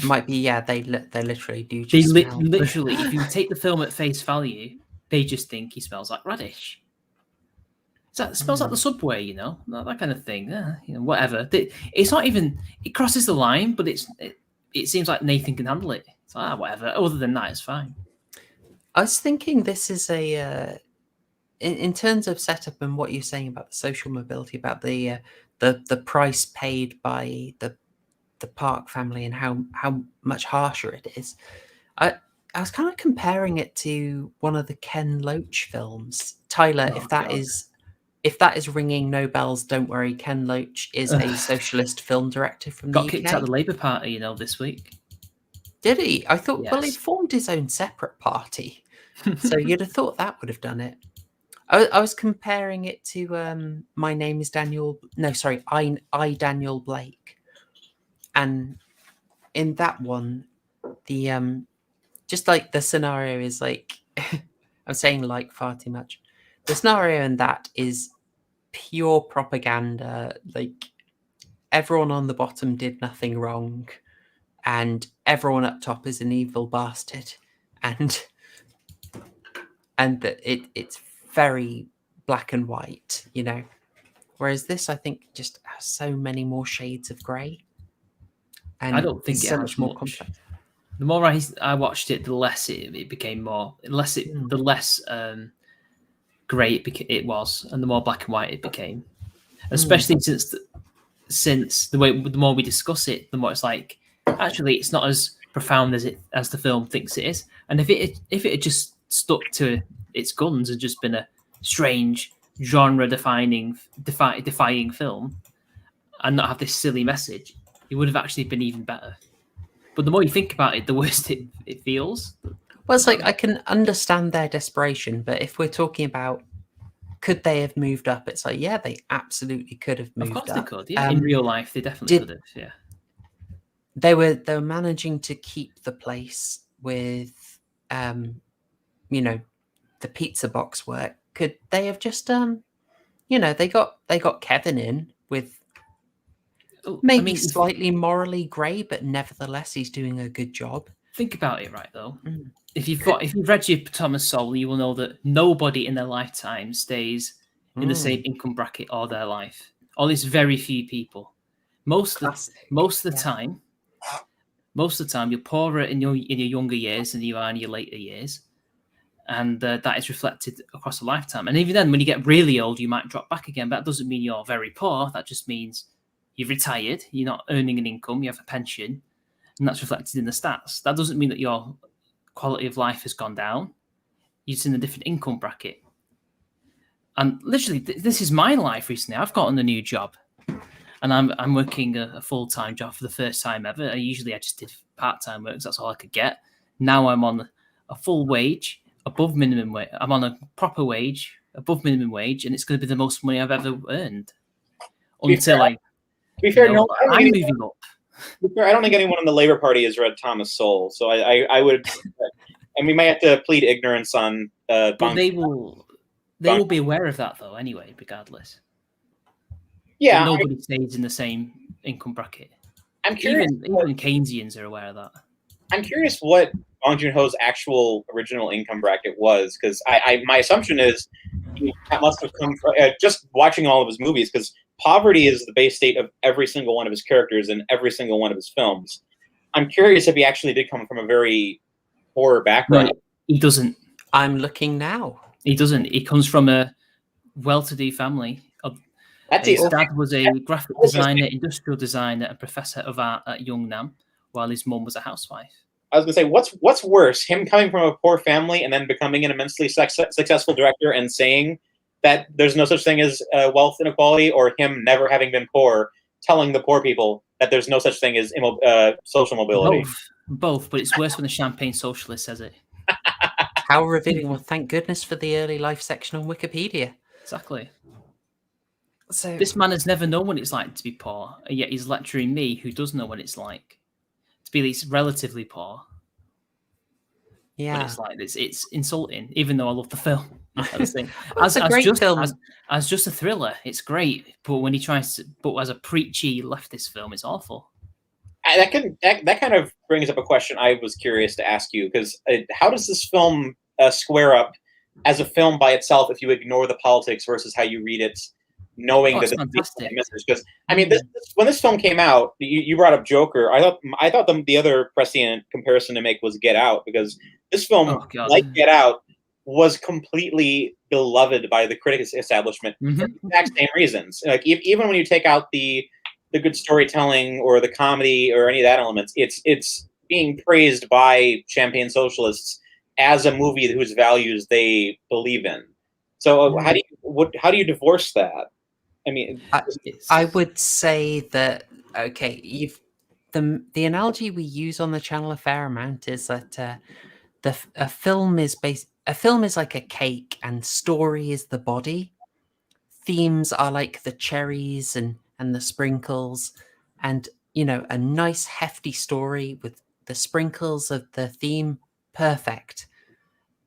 Might be, yeah. They literally do. Just smell. Literally, if you take the film at face value, they just think he smells like radish. It smells like the subway, you know, that kind of thing. You know, whatever. It's not even. It crosses the line, but it seems like Nathan can handle it. It's like, whatever. Other than that, it's fine. I was thinking this is in terms of setup and what you're saying about the social mobility, about the price paid by the Park family and how much harsher it is. I was kind of comparing it to one of the Ken Loach films. Tyler, if that is ringing no bells, don't worry. Ken Loach is a socialist film director from the UK. Got kicked out of the Labour Party, you know, this week. Did he? I thought, well, he Yes. formed his own separate party. So you'd have thought that would have done it. I was comparing it to My Name is Daniel. No, sorry, I Daniel Blake. And in that one, the just like the scenario is like I'm saying like far too much. The scenario in that is pure propaganda. Like everyone on the bottom did nothing wrong, and everyone up top is an evil bastard, and that it's very black and white, you know. Whereas this, I think, just has so many more shades of grey, and I don't think it's it so has much more much. complex. The more I watched it, the less it became more, the less grey it was, and the more black and white it became. Especially since the more we discuss it, the more it's like actually it's not as profound as the film thinks it is. And if it had just stuck to its guns and just been a strange genre defying film and not have this silly message, it would have actually been even better. But the more you think about it, the worse it feels. Well, it's like I can understand their desperation, but if we're talking about could they have moved up, it's like, yeah, they absolutely could have moved up. Of course they could, yeah. In real life, they definitely could have, yeah. They were managing to keep the place with, you know, the pizza box work. Could they have just, you know, they got Kevin in with maybe slightly morally grey, but nevertheless he's doing a good job. Think about it, right? Though, if you've read your Thomas Sowell, you will know that nobody in their lifetime stays in the same income bracket all their life. Or at least very few people. Most of the time, you're poorer in your younger years than you are in your later years, and that is reflected across a lifetime. And even then, when you get really old, you might drop back again. But that doesn't mean you're very poor. That just means you've retired. You're not earning an income. You have a pension. And that's reflected in the stats. That doesn't mean that your quality of life has gone down. You're just in a different income bracket. And literally, this is my life recently. I've gotten a new job, and I'm working a full-time job for the first time ever. I just did part-time work, because that's all I could get. Now I'm on a full wage, above minimum wage. I'm on a proper wage, above minimum wage, and it's going to be the most money I've ever earned. Until I'm moving up. I don't think anyone in the Labour Party has read Thomas Sowell, so I would, and we might have to plead ignorance on. But they will be aware of that though, anyway, regardless. Yeah, but nobody stays in the same income bracket. I'm curious. Even Keynesians are aware of that. I'm curious what Bong Joon Ho's actual original income bracket was, because my assumption is that must have come from just watching all of his movies, because poverty is the base state of every single one of his characters in every single one of his films. I'm curious if he actually did come from a very poor background. No, he doesn't. I'm looking now. He doesn't. He comes from a well-to-do family. His dad was a graphic designer, industrial designer, and professor of art at Yungnam, while his mum was a housewife. I was going to say, what's worse, him coming from a poor family and then becoming an immensely successful director and saying that there's no such thing as wealth inequality, or him never having been poor, telling the poor people that there's no such thing as social mobility? Both, but it's worse when the champagne socialist says it. How revealing. Well, thank goodness for the early life section on Wikipedia. Exactly. So this man has never known what it's like to be poor, and yet he's lecturing me, who does know what it's like to be at least relatively poor. Yeah, but it's like it's insulting, even though I love the film. It's a great film. As just a thriller, it's great. But when he tries to, but as a preachy leftist film, it's awful. That kind of brings up a question I was curious to ask you, because how does this film square up as a film by itself if you ignore the politics versus how you read it, knowing that it's a message? Because I mean, when this film came out, you brought up Joker. I thought the other prescient comparison to make was Get Out, because this film, like Get Out, was completely beloved by the critics establishment for the exact same reasons. Like even when you take out the good storytelling or the comedy or any of that elements, it's being praised by champagne socialists as a movie whose values they believe in. So how do you divorce that? I mean, I would say that, okay, the analogy we use on the channel a fair amount is that a film is like a cake, and story is the body. Themes are like the cherries and the sprinkles, and a nice hefty story with the sprinkles of the theme, perfect.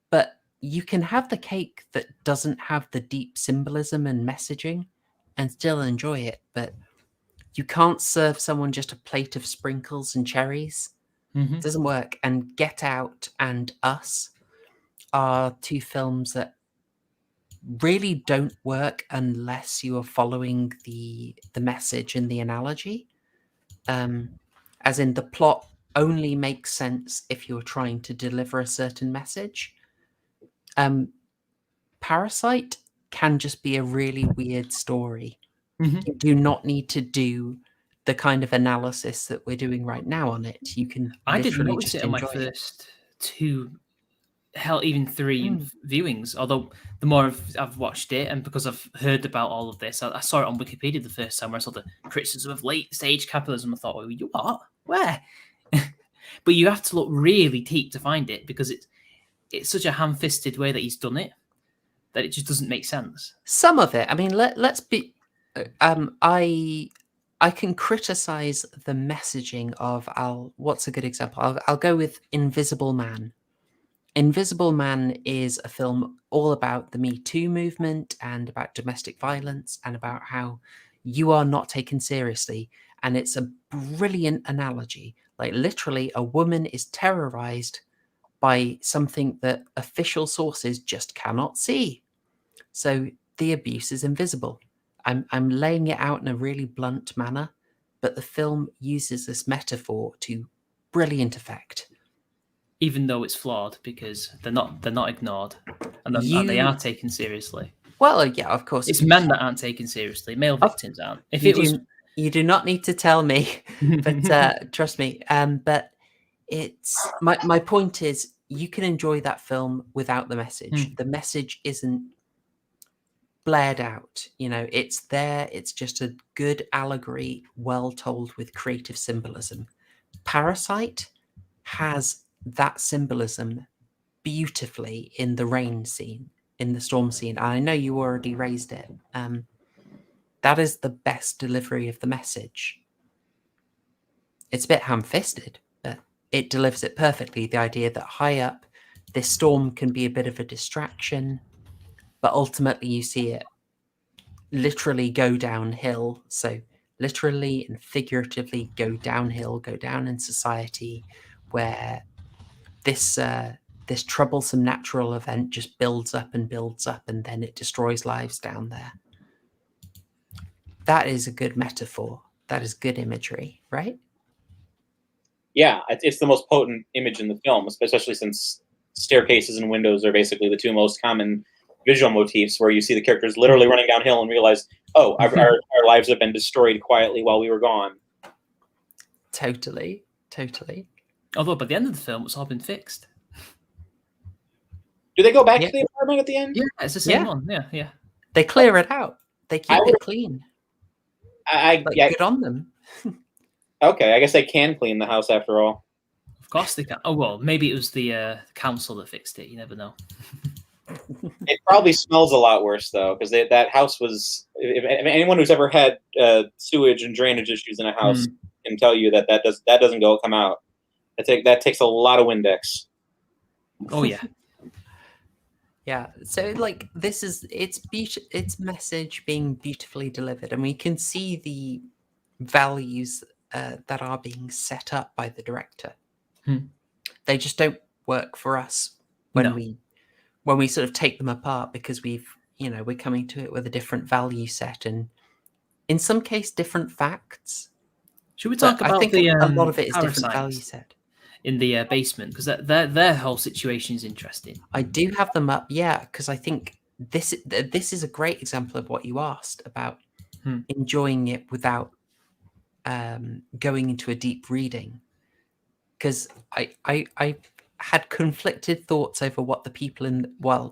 But you can have the cake that doesn't have the deep symbolism and messaging and still enjoy it, but you can't serve someone just a plate of sprinkles and cherries. Mm-hmm. It doesn't work. And Get Out and Us are two films that really don't work unless you are following the message and the analogy. As in, the plot only makes sense if you're trying to deliver a certain message. Parasite can just be a really weird story. Mm-hmm. You do not need to do the kind of analysis that we're doing right now on it. You can I didn't literally notice just it on my enjoy it. first two, hell, even three Mm. viewings. Although the more I've watched it, and because I've heard about all of this, I saw it on Wikipedia the first time where I saw the criticism of late stage capitalism. I thought, well, you what? Where? But you have to look really deep to find it, because it's such a ham-fisted way that he's done it that it just doesn't make sense. Some of it, I mean, let's be. I can criticize the messaging of. What's a good example? I'll go with Invisible Man. Invisible Man is a film all about the Me Too movement and about domestic violence and about how you are not taken seriously. And it's a brilliant analogy. Like, literally, a woman is terrorized by something that official sources just cannot see. So the abuse is invisible. I'm laying it out in a really blunt manner, but the film uses this metaphor to brilliant effect. Even though it's flawed, because they're not ignored, and they are taken seriously. Well, yeah, of course. It's men that aren't taken seriously. Male victims aren't. If it was, you do not need to tell me, but trust me. But it's my point is, you can enjoy that film without the message. The message isn't blared out. It's there. It's just a good allegory, well told with creative symbolism. Parasite has that symbolism beautifully in the rain scene, in the storm scene. I know you already raised it. That is the best delivery of the message. It's a bit ham-fisted, but it delivers it perfectly. The idea that high up, this storm can be a bit of a distraction, but ultimately you see it literally go downhill. So literally and figuratively go downhill, go down in society, where this troublesome natural event just builds up, and then it destroys lives down there. That is a good metaphor. That is good imagery, right? Yeah, it's the most potent image in the film, especially since staircases and windows are basically the two most common visual motifs, where you see the characters literally running downhill and realize, oh, our lives have been destroyed quietly while we were gone. Totally. Although by the end of the film, it's all been fixed. Do they go back to the apartment at the end? Yeah, it's the same one. Yeah. They clear it out. They keep it clean. Good on them. Okay, I guess they can clean the house after all. Of course they can. Oh, well, maybe it was the council that fixed it. You never know. It probably smells a lot worse, though, because that house was... If anyone who's ever had sewage and drainage issues in a house can tell you that doesn't come out. That takes a lot of Windex. Oh, yeah. Yeah, so it's message being beautifully delivered, and we can see the values that are being set up by the director. They just don't work for us when we sort of take them apart, because we're coming to it with a different value set, and in some case different facts. Should we talk about a lot of it is different value set in the basement, because their whole situation is interesting. I do have them up, yeah, because I think this is a great example of what you asked about, enjoying it without going into a deep reading. Because I had conflicted thoughts over what the people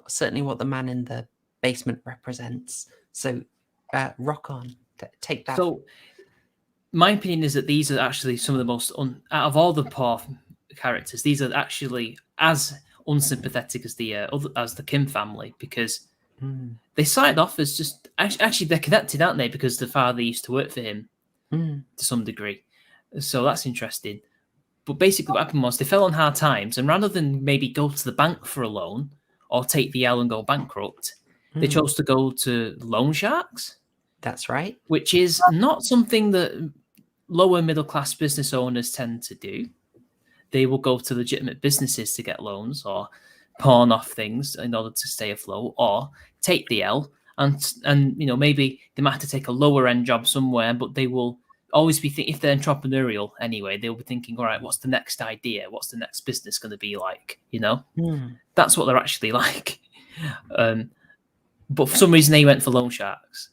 certainly what the man in the basement represents. So rock on, take that. So my opinion is that these are actually some of the most out of all the poor characters. These are actually as unsympathetic as the Kim family, because they started off as just actually they're connected, aren't they? Because the father used to work for him to some degree, so that's interesting. But basically, what happened was they fell on hard times, and rather than maybe go to the bank for a loan or take the L and go bankrupt, they chose to go to loan sharks. That's right. Which is not something that lower middle class business owners tend to do. They will go to legitimate businesses to get loans or pawn off things in order to stay afloat, or take the L and maybe they might have to take a lower end job somewhere, but they will always be if they're entrepreneurial anyway, they'll be thinking, all right, what's the next idea? What's the next business going to be like? That's what they're actually like. But for some reason they went for loan sharks.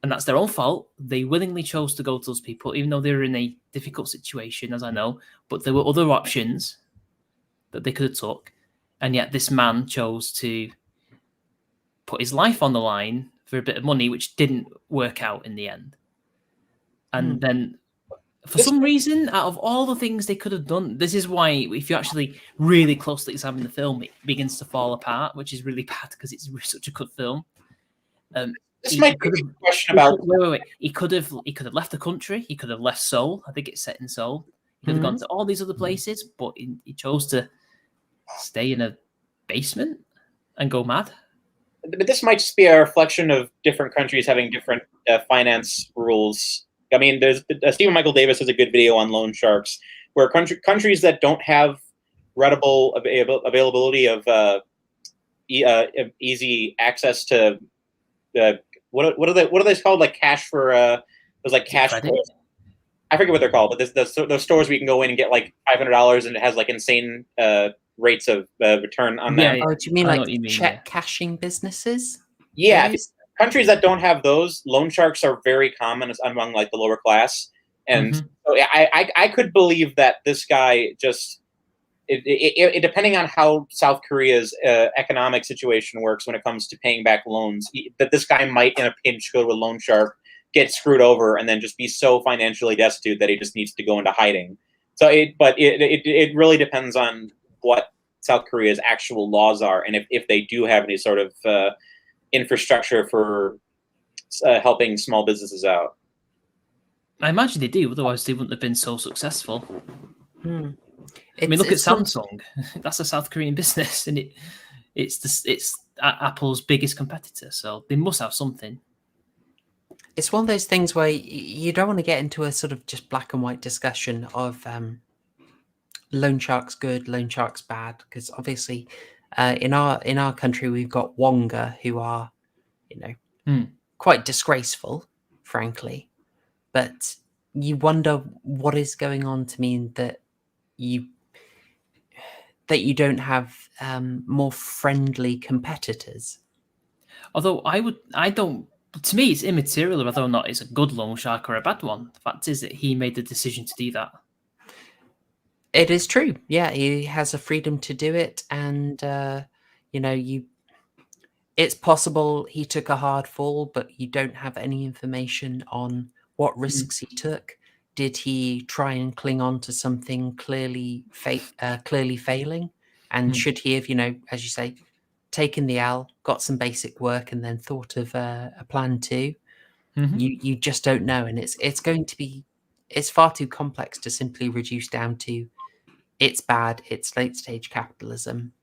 And that's their own fault. They willingly chose to go to those people, even though they were in a difficult situation, as I know. But there were other options that they could have took. And yet this man chose to put his life on the line for a bit of money, which didn't work out in the end. And then for some reason, out of all the things they could have done, this is why if you actually really closely examine the film, it begins to fall apart, which is really bad because it's such a good film. This might be a question about. Wait. He could have left the country. He could have left Seoul. I think it's set in Seoul. He could have gone to all these other places, but he chose to stay in a basement and go mad. But this might just be a reflection of different countries having different finance rules. I mean, there's Stephen Michael Davis has a good video on loan sharks, where countries that don't have readable availability of easy access to what are they called? Like cash for there's like cash. I forget what they're called, but those stores where you can go in and get like $500 and it has like insane rates of return on that. Oh, do you mean like check cashing businesses? Yeah. Countries that don't have those, loan sharks are very common among like the lower class, and so I could believe that this guy just it depending on how South Korea's economic situation works when it comes to paying back loans, that this guy might in a pinch go to a loan shark, get screwed over, and then just be so financially destitute that he just needs to go into hiding. So it really depends on what South Korea's actual laws are, and if they do have any sort of infrastructure for helping small businesses out. I imagine they do, otherwise they wouldn't have been so successful. I mean, look at Samsung. That's a South Korean business, and it's Apple's biggest competitor, so they must have something. It's one of those things where you don't want to get into a sort of just black and white discussion of loan sharks good, loan sharks bad, because obviously in our country we've got Wonga, who are quite disgraceful, frankly, but you wonder what is going on to mean that you don't have more friendly competitors. Although to me it's immaterial whether or not it's a good loan shark or a bad one. The fact is that he made the decision to do that. It is true. Yeah, he has a freedom to do it, and it's possible he took a hard fall, but you don't have any information on what risks he took. Did he try and cling on to something clearly failing? And should he have, as you say, taken the L, got some basic work, and then thought of a plan too? You just don't know, and it's far too complex to simply reduce down to it's bad, it's late stage capitalism.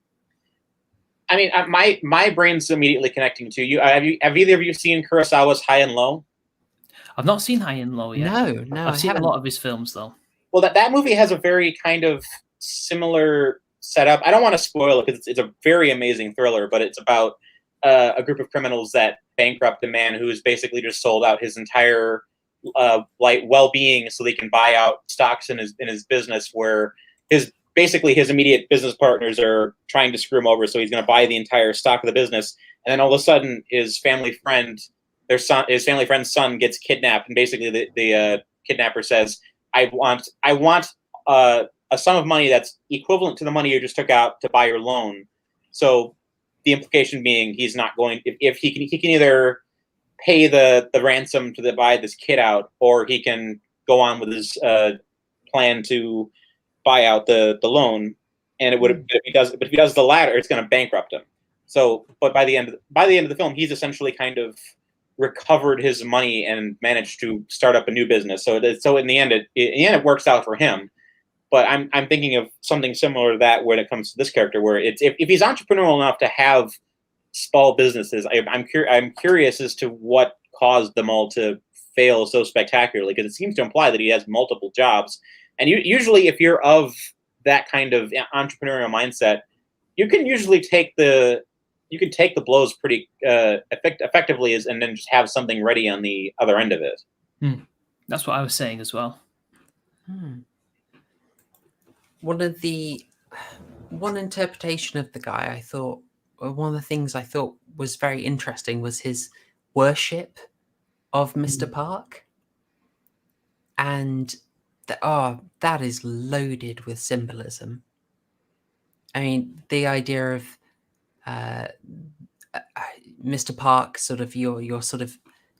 I mean, my brain's immediately connecting to you. Have either of you seen Kurosawa's High and Low? I've not seen High and Low yet. No, I've seen a lot of his films though. Well, that movie has a very kind of similar setup. I don't want to spoil it because it's a very amazing thriller, but it's about a group of criminals that bankrupt a man who has basically just sold out his entire well-being so they can buy out stocks in his business, where his immediate business partners are trying to screw him over, so he's going to buy the entire stock of the business. And then all of a sudden, his family friend's son gets kidnapped, and basically the kidnapper says, "I want a sum of money that's equivalent to the money you just took out to buy your loan." So the implication being he's not going. If he can either pay the ransom to buy this kid out, or he can go on with his plan to buy out the loan, and it would if he does the latter, it's going to bankrupt him. So, but by the end of the film, he's essentially kind of recovered his money and managed to start up a new business. So in the end, it works out for him. But I'm thinking of something similar to that when it comes to this character, where it's if he's entrepreneurial enough to have small businesses, I'm curious as to what caused them all to fail so spectacularly, because it seems to imply that he has multiple jobs. And usually, if you're of that kind of entrepreneurial mindset, you can usually take the blows pretty effectively, and then just have something ready on the other end of it. That's what I was saying as well. One interpretation of the guy, I thought, one of the things I thought was very interesting was his worship of Mr. Park. And that is loaded with symbolism. I mean, the idea of Mr. Park, sort of your sort of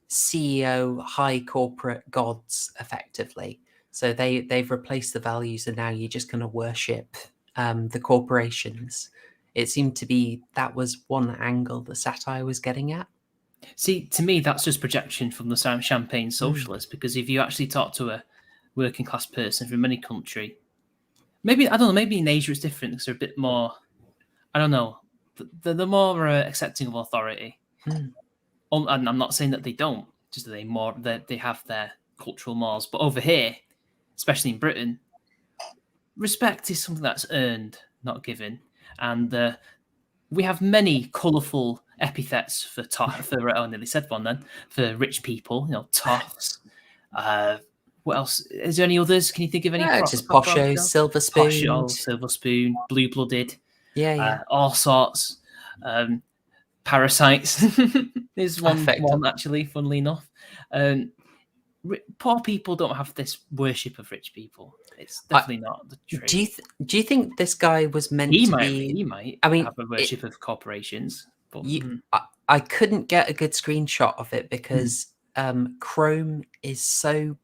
CEO, high corporate gods, effectively. So they've replaced the values, and now you're just going to worship the corporations. It seemed to be that was one angle the satire was getting at. See, to me, that's just projection from the champagne socialist, because if you actually talk to a working class person from any country, maybe in Asia it's different because they're a bit more, I don't know, they're more accepting of authority. And I'm not saying that they don't, just that they have their cultural mores. But over here, especially in Britain, respect is something that's earned, not given. And we have many colourful epithets for I nearly said one then, for rich people, toffs. What else? Is there any others? Can you think of any? Just poshos, silver spoon. Posho, silver spoon, blue-blooded. Yeah. All sorts. Parasites is one actually, funnily enough. Poor people don't have this worship of rich people. It's definitely not the truth. Do you think this guy was meant to be? He might. Have a worship of corporations. But I couldn't get a good screenshot of it because Chrome is so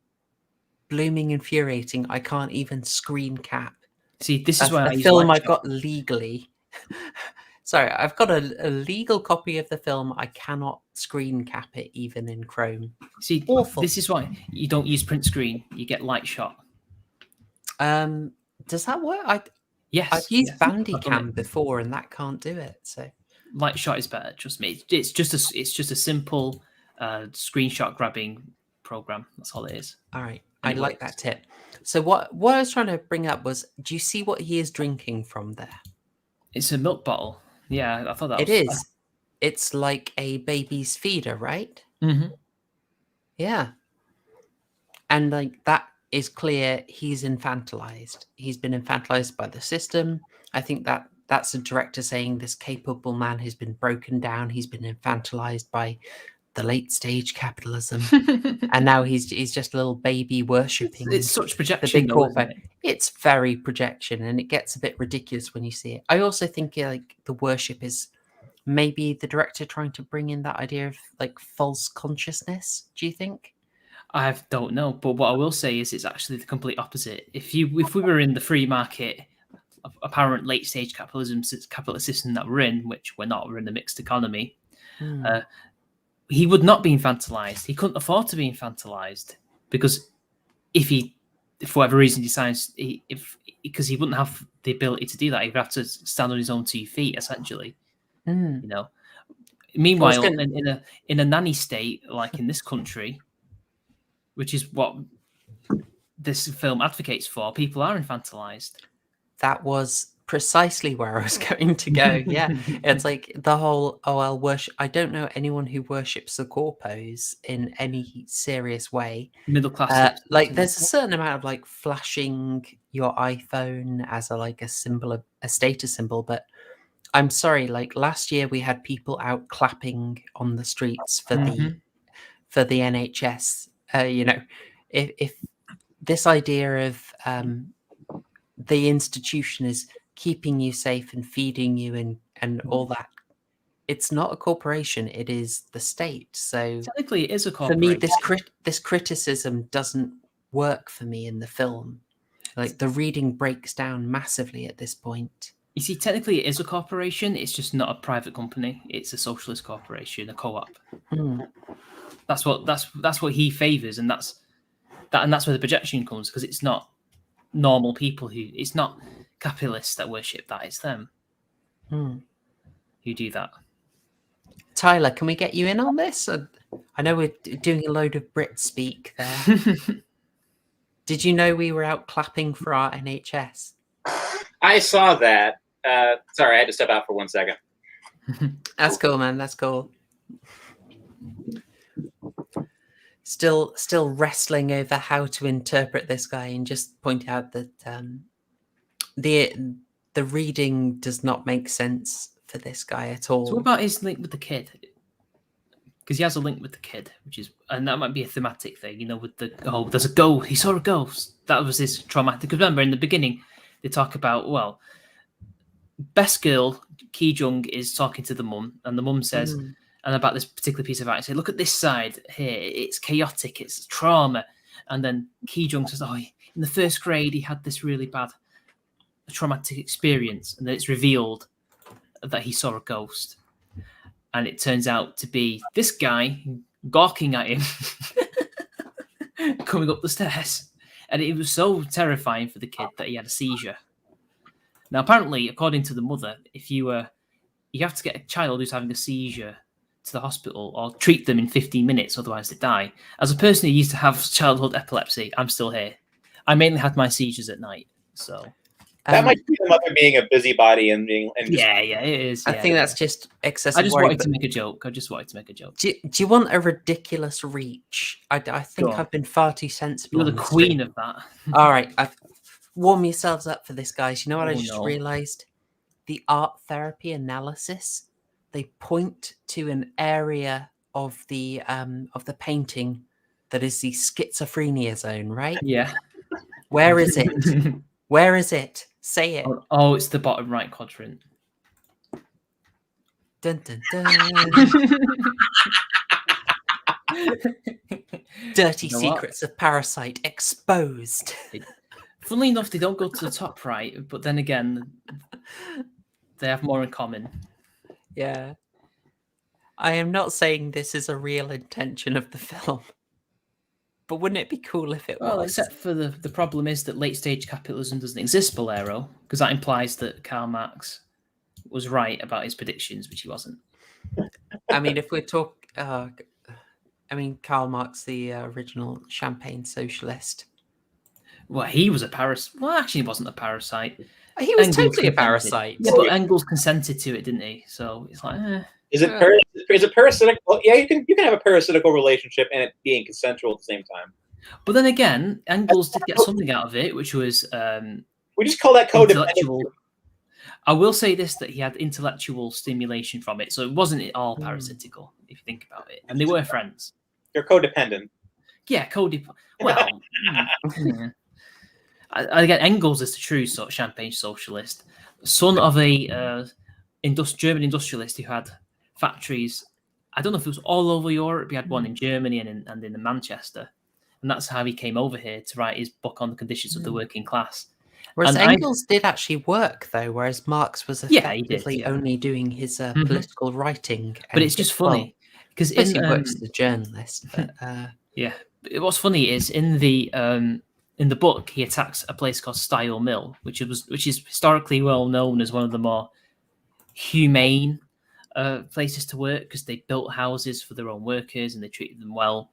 blooming infuriating. I can't even screen cap. See, this is where a film I got legally. Sorry, I've got a legal copy of the film. I cannot screen cap it even in Chrome. See, awful. This is why you don't use print screen. You get light shot. Does that work? Yes. I've used Bandicam before, and that can't do it. So light shot is better. Trust me. It's just a simple screenshot grabbing program. That's all it is. All right. I like that tip. So what I was trying to bring up was, do you see what he is drinking from there? It's a milk bottle. Yeah, I thought that it is. It's like a baby's feeder, right? Mm-hmm. Yeah. And like that is clear. He's infantilized. He's been infantilized by the system. I think that's a director saying this capable man has been broken down. He's been infantilized by the late stage capitalism, and now he's just a little baby worshipping. It's such projection. The big corporate. It's very projection, and it gets a bit ridiculous when you see it. I also think like the worship is maybe the director trying to bring in that idea of like false consciousness. Do you think? I don't know, but what I will say is it's actually the complete opposite. If we were in the free market, apparent late stage capitalist system that we're in, which we're not, we're in the mixed economy. He would not be infantilized. He couldn't afford to be infantilized because if for whatever reason, decides because he wouldn't have the ability to do that, he'd have to stand on his own 2 feet, essentially. Meanwhile, in a nanny state like in this country, which is what this film advocates for, people are infantilized. That was precisely where I was going to go. Yeah, it's like the whole I'll worship. I don't know anyone who worships the corpos in any serious way. Middle class, like there's a certain amount of like flashing your iPhone as a symbol, a status symbol. But I'm sorry, like last year we had people out clapping on the streets for the NHS. If this idea of the institution is keeping you safe and feeding you and all that, it's not a corporation, it is the state. So technically it is a corporation. For me, this criticism doesn't work for me in the film. Like the reading breaks down massively at this point. You see, technically it is a corporation. It's just not a private company. It's a socialist corporation, a co-op. That's what he favors, and that's where the projection comes, because it's not normal people it's not capitalists that worship that. It's them who do that. Tyler, can we get you in on this? I know we're doing a load of Brit speak there. Did you know we were out clapping for our NHS? I saw that. Sorry, I had to step out for 1 second. That's cool, man. That's cool. Still wrestling over how to interpret this guy, and just point out that the reading does not make sense for this guy at all. So what about his link with the kid? Because he has a link with the kid, and that might be a thematic thing, with there's a ghost. He saw a ghost. That was his traumatic. Because remember, in the beginning, they talk about, best girl, Ki Jung, is talking to the mum, and the mum says, and about this particular piece of art, say, look at this side here. It's chaotic. It's trauma. And then Ki Jung says, in the first grade, he had this really bad traumatic experience, and then it's revealed that he saw a ghost. And it turns out to be this guy gawking at him coming up the stairs. And it was so terrifying for the kid that he had a seizure. Now, apparently, according to the mother, if you have to get a child who's having a seizure to the hospital or treat them in 15 minutes, otherwise they die. As a person who used to have childhood epilepsy, I'm still here. I mainly had my seizures at night, so... That might be the mother being a busybody and being... Yeah, it is. I think that's just excessive. I just wanted to make a joke. Do you want a ridiculous reach? I think I've been far too sensible. You're the queen of that. All right, warm yourselves up for this, guys. You know what I just realised? The art therapy analysis, they point to an area of the painting that is the schizophrenia zone, right? Yeah. Where is it? Where is it? Say it. Oh, it's the bottom right quadrant. Dun, dun, dun. Dirty secrets of Parasite exposed. Funnily enough, they don't go to the top right, but then again, they have more in common. Yeah. I am not saying this is a real intention of the film. But wouldn't it be cool if it was? Well, except for the problem is that late-stage capitalism doesn't exist, Bolero, because that implies that Karl Marx was right about his predictions, which he wasn't. I mean, if we're talking... Karl Marx, the original Champagne socialist. Well, he was a parasite. Well, actually, he wasn't a parasite. He was totally a parasite. Yeah, but Engels consented to it, didn't he? So it's like, Is it parasitic? Well, yeah, you can have a parasitical relationship and it being consensual at the same time. But then again, Engels did get something out of it, which was we just call that codependent. I will say this, that he had intellectual stimulation from it, so it wasn't all parasitical, if you think about it. And they were friends. They're codependent. Yeah, codependent. Well, yeah. Again, Engels is the true sort of champagne socialist, son of a German industrialist who had factories. I don't know if it was all over Europe. He had one in Germany and in Manchester, and that's how he came over here to write his book on the conditions of the working class. Whereas Engels did actually work, though, whereas Marx was effectively only doing his political writing. But it's just funny because he works as a journalist. But, what's funny is in the book he attacks a place called Style Mill, which is historically well known as one of the more humane places to work, because they built houses for their own workers and they treated them well.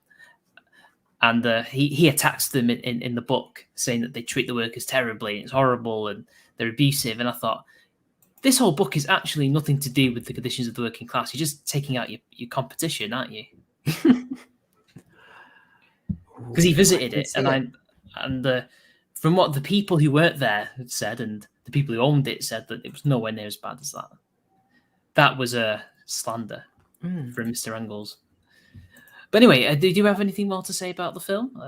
And he attacks them in the book, saying that they treat the workers terribly and it's horrible and they're abusive. And I thought, this whole book is actually nothing to do with the conditions of the working class. You're just taking out your competition, aren't you? Because he visited it, and from what the people who worked there had said, and the people who owned it said, that it was nowhere near as bad as that. That was a slander from Mr. Engels. But anyway, did you have anything more to say about the film?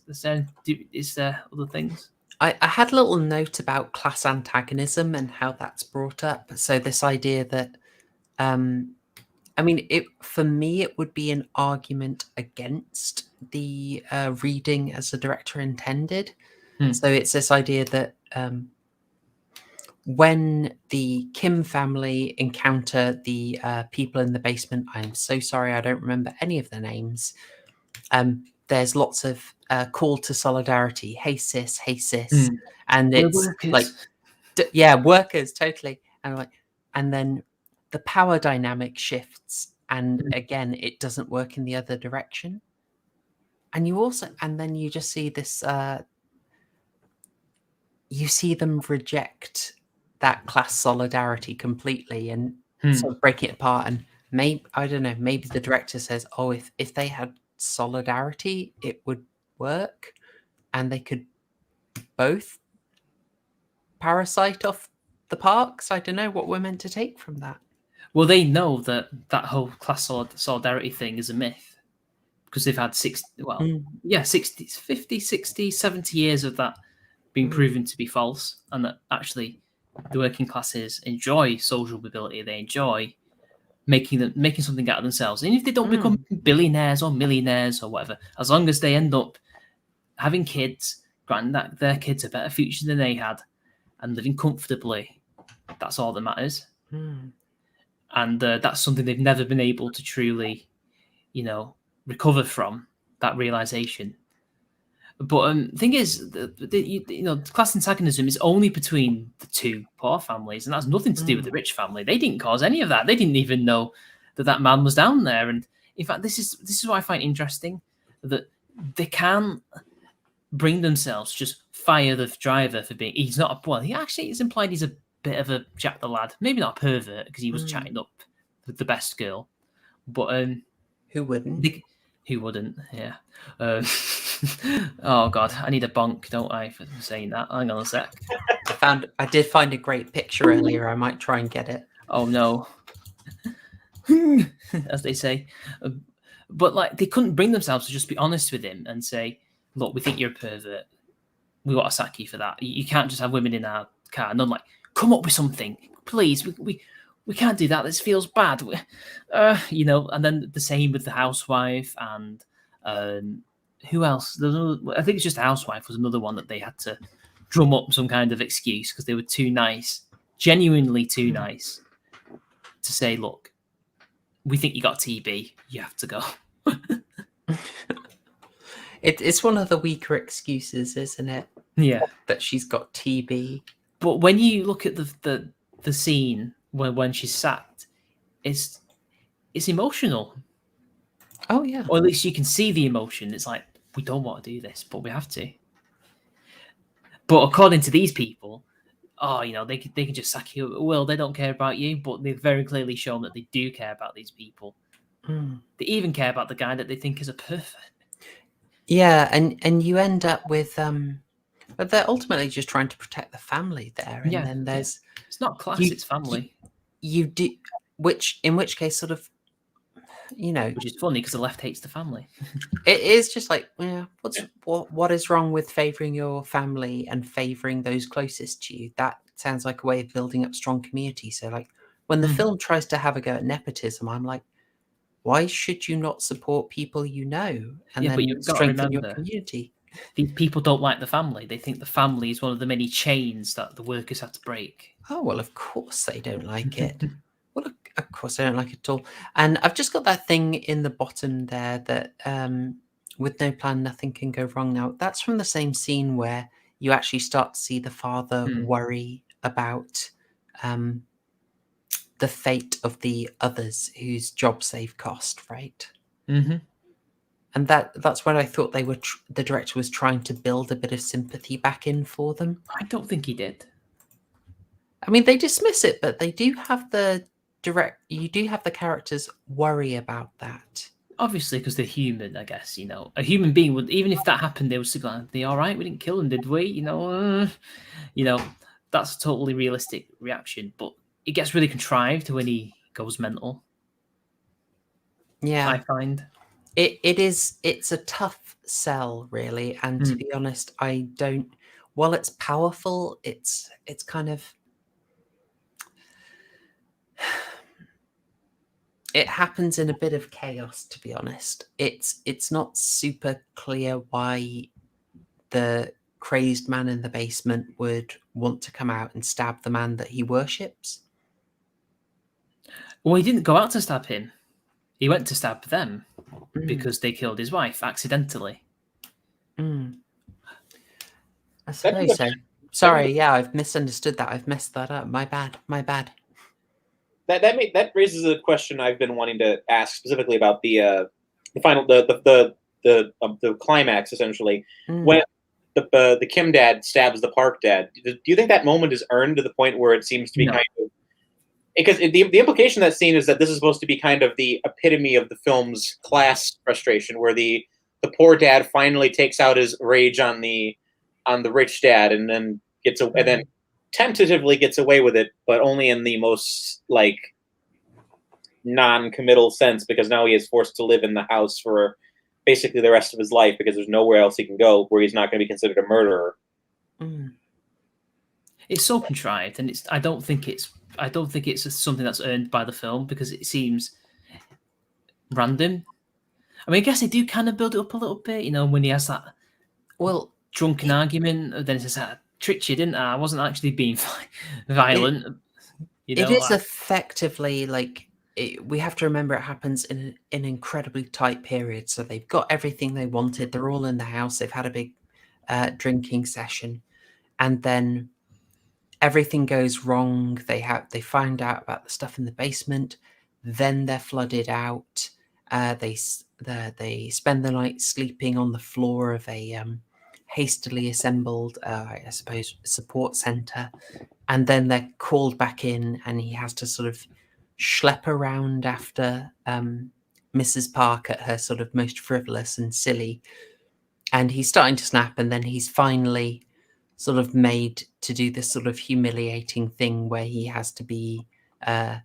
Is there other things? I had a little note about class antagonism and how that's brought up. So this idea that I mean, for me, it would be an argument against the reading as the director intended. So it's this idea that when the Kim family encounter the people in the basement, I'm so sorry, I don't remember any of their names. There's lots of call to solidarity. Hey sis, and We're it's workers. like, workers, totally, and then the power dynamic shifts, and again, it doesn't work in the other direction. And then you just see this. You see them reject that class solidarity completely and sort of break it apart. And maybe, I don't know, maybe the director says, oh, if they had solidarity, it would work and they could both parasite off the parks. I don't know what we're meant to take from that. Well, they know that whole class solidarity thing is a myth because they've had 60, 50, 60, 70 years of that being proven to be false, and that actually the working classes enjoy social mobility. They enjoy making something out of themselves. And if they don't become billionaires or millionaires or whatever, as long as they end up having kids, granting that their kids a better future than they had, and living comfortably, that's all that matters. And that's something they've never been able to truly, recover from, that realization. But the thing is, class antagonism is only between the two poor families, and that's nothing to do with the rich family. They didn't cause any of that. They didn't even know that man was down there. And in fact, this is what I find interesting, that they can't bring themselves to just fire the driver for being. He's not a well. He actually is implied he's a bit of a Jack the Lad, maybe not a pervert because he was chatting up with the best girl, but who wouldn't? Who wouldn't? Yeah. Oh God, I need a bonk, don't I, for saying that? Hang on a sec. I did find a great picture earlier. I might try and get it. Oh no, as they say. But like, they couldn't bring themselves to just be honest with him and say, "Look, we think you're a pervert. We want to sack you for that. You can't just have women in our car." And I'm like, "Come up with something, please. We can't do that. This feels bad." And then the same with the housewife and who else? I think it's just the housewife was another one that they had to drum up some kind of excuse because they were too nice, genuinely too nice, to say, "Look, we think you got TB. You have to go." It's one of the weaker excuses, isn't it? Yeah, that she's got TB. But when you look at the scene when she's sacked, it's emotional. Oh yeah. Or at least you can see the emotion. It's like, we don't want to do this, but we have to. But according to these people, they can just sack you at will. They don't care about you, but they've very clearly shown that they do care about these people. They even care about the guy that they think is a pervert. Yeah, and you end up with but they're ultimately just trying to protect the family there, and then there's it's not class, it's family. You do, in which case, sort of, which is funny because the left hates the family. It is just like, what is wrong with favoring your family and favoring those closest to you? That sounds like a way of building up strong community. So, like, when the film tries to have a go at nepotism, I'm like, why should you not support people you know and then strengthen your community? These people don't like the family. They think the family is one of the many chains that the workers have to break. Oh, well, of course they don't like it. Well, of course I don't like it at all. And I've just got that thing in the bottom there that with no plan, nothing can go wrong. Now, that's from the same scene where you actually start to see the father worry about the fate of the others whose jobs they've cost, right? And that's what I thought they were. The director was trying to build a bit of sympathy back in for them. I don't think he did. I mean, they dismiss it, but they do have you do have the characters worry about that. Obviously, because they're human, I guess. A human being would, even if that happened, they would still be like, "They all right? We didn't kill him, did we?" That's a totally realistic reaction. But it gets really contrived when he goes mental. Yeah, I find it's a tough sell, really. And to be honest, I don't. While it's powerful, it's kind of. it happens in a bit of chaos, to be honest. It's not super clear why the crazed man in the basement would want to come out and stab the man that he worships. Well, he didn't go out to stab him. He went to stab them because they killed his wife accidentally. I suppose so. Sorry, yeah, I've misunderstood that. I've messed that up. My bad. That raises a question I've been wanting to ask specifically about the final the climax, essentially, when the Kim dad stabs the Park dad. Do you think that moment is earned to the point where it seems to be kind of, because the implication of that scene is that this is supposed to be kind of the epitome of the film's class frustration, where the poor dad finally takes out his rage on the rich dad, and then tentatively gets away with it, but only in the most like non-committal sense, because now he is forced to live in the house for basically the rest of his life because there's nowhere else he can go where he's not going to be considered a murderer. It's so contrived, and I don't think it's something that's earned by the film, because it seems random. I mean, I guess they do kind of build it up a little bit, you know, when he has that drunken argument, then it's just tricked you, didn't I? I wasn't actually being violent. It is effectively like, we have to remember it happens in an incredibly tight period. So they've got everything they wanted. They're all in the house. They've had a big drinking session, and then everything goes wrong. They find out about the stuff in the basement. Then they're flooded out. They spend the night sleeping on the floor of a hastily assembled, I suppose, support center, and then they're called back in, and he has to sort of schlep around after Mrs. Park at her sort of most frivolous and silly, and he's starting to snap, and then he's finally sort of made to do this sort of humiliating thing where he has to be a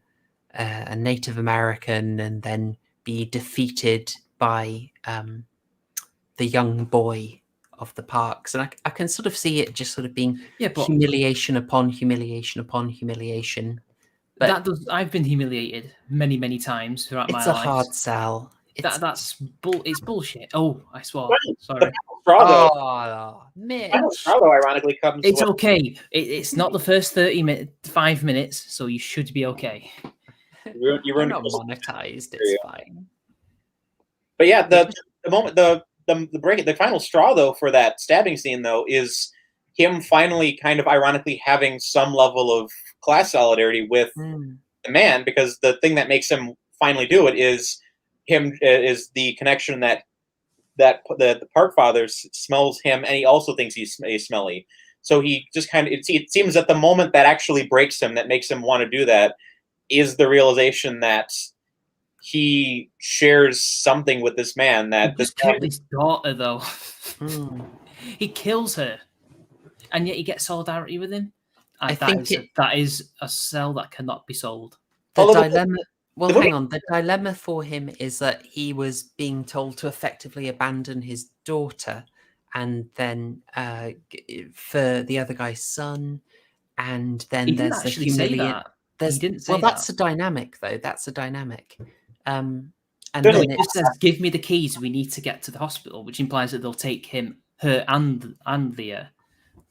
Native American and then be defeated by the young boy of the Parks. And I can sort of see it just sort of being humiliation upon humiliation upon humiliation. But I've been humiliated many, many times throughout my life. It's a hard sell. It's bullshit. Oh, I swore. Sorry. Mitch. Straw, ironically, comes. It's okay. It's not the first 5 minutes, so you should be okay. You're not monetized. It's fine. But yeah, the moment the final straw though for that stabbing scene though is him finally kind of ironically having some level of class solidarity with the man, because the thing that makes him finally do it is the connection that the Park father smells him, and he also thinks he's smelly. So he just kind of, it seems that the moment that actually breaks him, that makes him want to do that, is the realization that he shares something with this man. That he killed his daughter, though. He kills her, and yet he gets solidarity with him. That is a sell that cannot be sold. The dilemma. Well, hang on. The dilemma for him is that he was being told to effectively abandon his daughter, and then for the other guy's son, and then there's the humiliation. That's a dynamic, though. That's a dynamic. And then it just says, "Give me the keys. We need to get to the hospital," which implies that they'll take her, and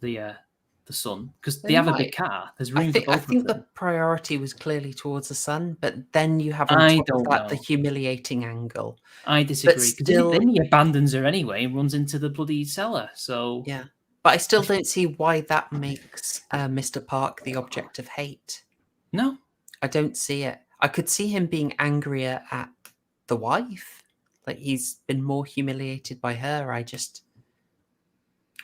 the son, because they have a big car. There's room for both. I think the priority was clearly towards the son, but then you have on top of that the humiliating angle. I disagree. Still, then he abandons her anyway and runs into the bloody cellar. So yeah, but I still don't see why that makes Mr. Park the object of hate. No, I don't see it. I could see him being angrier at the wife, like he's been more humiliated by her.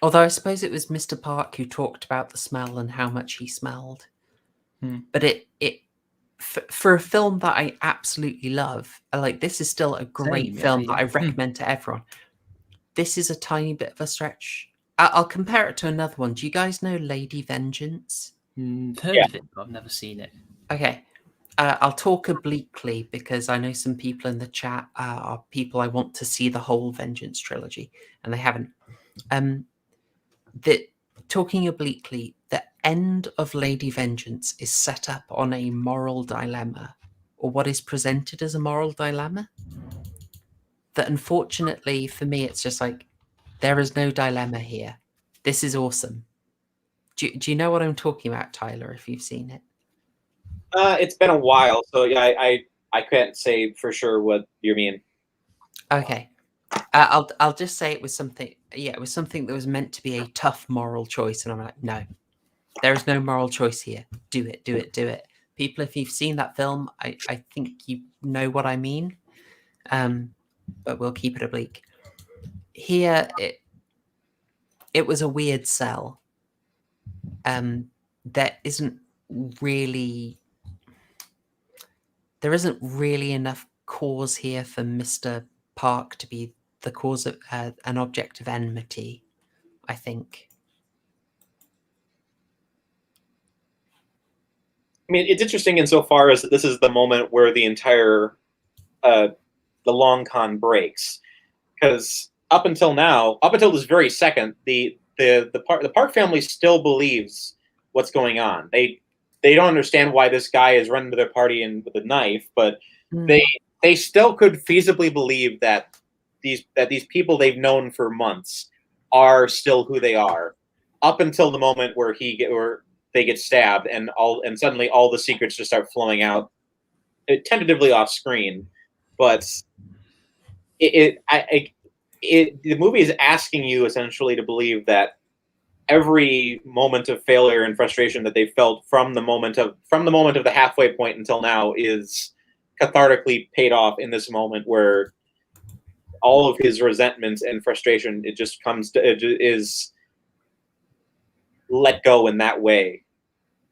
Although I suppose it was Mr. Park who talked about the smell and how much he smelled. But for a film that I absolutely love, this is still a great film that I recommend to everyone. This is a tiny bit of a stretch. I'll compare it to another one. Do you guys know Lady Vengeance? Heard of it, but I've never seen it. Okay. I'll talk obliquely because I know some people in the chat are people I want to see the whole Vengeance trilogy, and they haven't. Talking obliquely, the end of Lady Vengeance is set up on a moral dilemma or what is presented as a moral dilemma. That unfortunately for me, it's just like, there is no dilemma here. This is awesome. Do you know what I'm talking about, Tyler, if you've seen it? It's been a while, so yeah, I can't say for sure what you mean. Okay. I'll just say it was something. Yeah, it was something that was meant to be a tough moral choice, and I'm like, no, there is no moral choice here. Do it, do it, do it. People, if you've seen that film, I think you know what I mean. But we'll keep it oblique. Here, it was a weird sell. There isn't really enough cause here for Mr. Park to be the cause of an object of enmity, I think. I mean, it's interesting insofar as this is the moment where the entire the long con breaks, because up until now, up until this very second, the Park family still believes what's going on. They don't understand why this guy is running to their party with a knife, but they still could feasibly believe that these people they've known for months are still who they are, up until the moment where they get stabbed, and suddenly all the secrets just start flowing out, tentatively off screen. But the movie is asking you essentially to believe that every moment of failure and frustration that they felt from the moment of the halfway point until now is cathartically paid off in this moment where all of his resentment and frustration is let go in that way.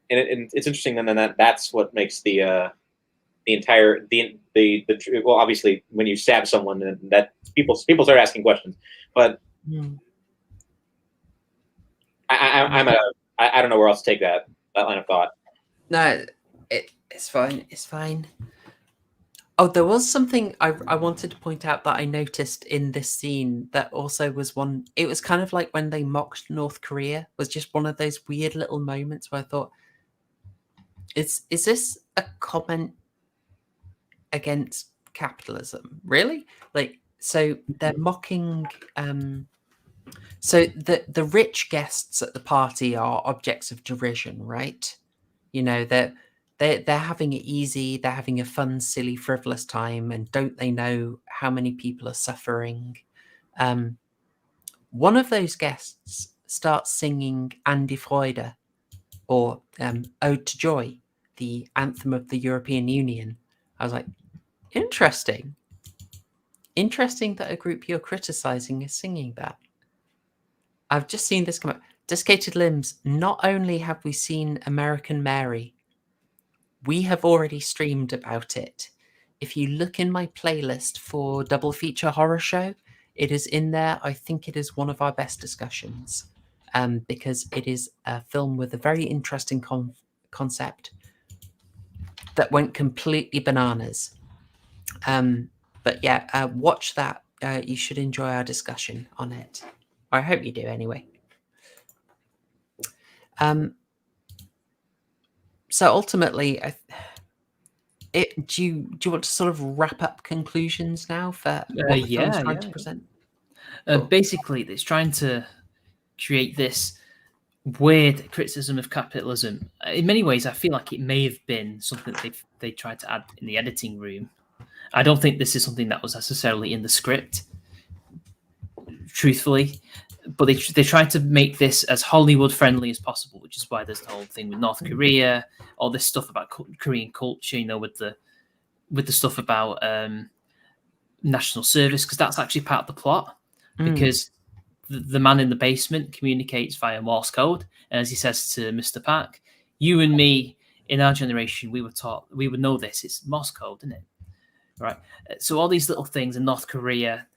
And it's interesting then that's what makes the entire well, obviously when you stab someone, that people start asking questions, but I don't know where else to take that line of thought. No, it's fine. It's fine. Oh, there was something I wanted to point out that I noticed in this scene that also was one. It was kind of like when they mocked North Korea, was just one of those weird little moments where I thought, is this a comment against capitalism? Really? Like, so they're mocking. So the rich guests at the party are objects of derision, right? You know, they're having it easy, they're having a fun, silly, frivolous time, and don't they know how many people are suffering? One of those guests starts singing An die Freude, or Ode to Joy, the anthem of the European Union. I was like, interesting. Interesting that a group you're criticizing is singing that. I've just seen this come up. Desiccated Limbs, not only have we seen American Mary, we have already streamed about it. If you look in my playlist for Double Feature Horror Show, it is in there. I think it is one of our best discussions, because it is a film with a very interesting concept that went completely bananas. But yeah, watch that. You should enjoy our discussion on it. I hope you do anyway. So ultimately, do you want to sort of wrap up conclusions now for what the film's trying to present? Basically, it's trying to create this weird criticism of capitalism. In many ways, I feel like it may have been something that they tried to add in the editing room. I don't think this is something that was necessarily in the script, truthfully. But they tried to make this as Hollywood friendly as possible, which is why there's the whole thing with North Korea, all this stuff about Korean culture, you know, with the stuff about national service, because that's actually part of the plot. Because the man in the basement communicates via Morse code, and as he says to Mr. Park, you and me in our generation, we were taught, we would know this. It's Morse code, isn't it? Right. So all these little things in North Korea,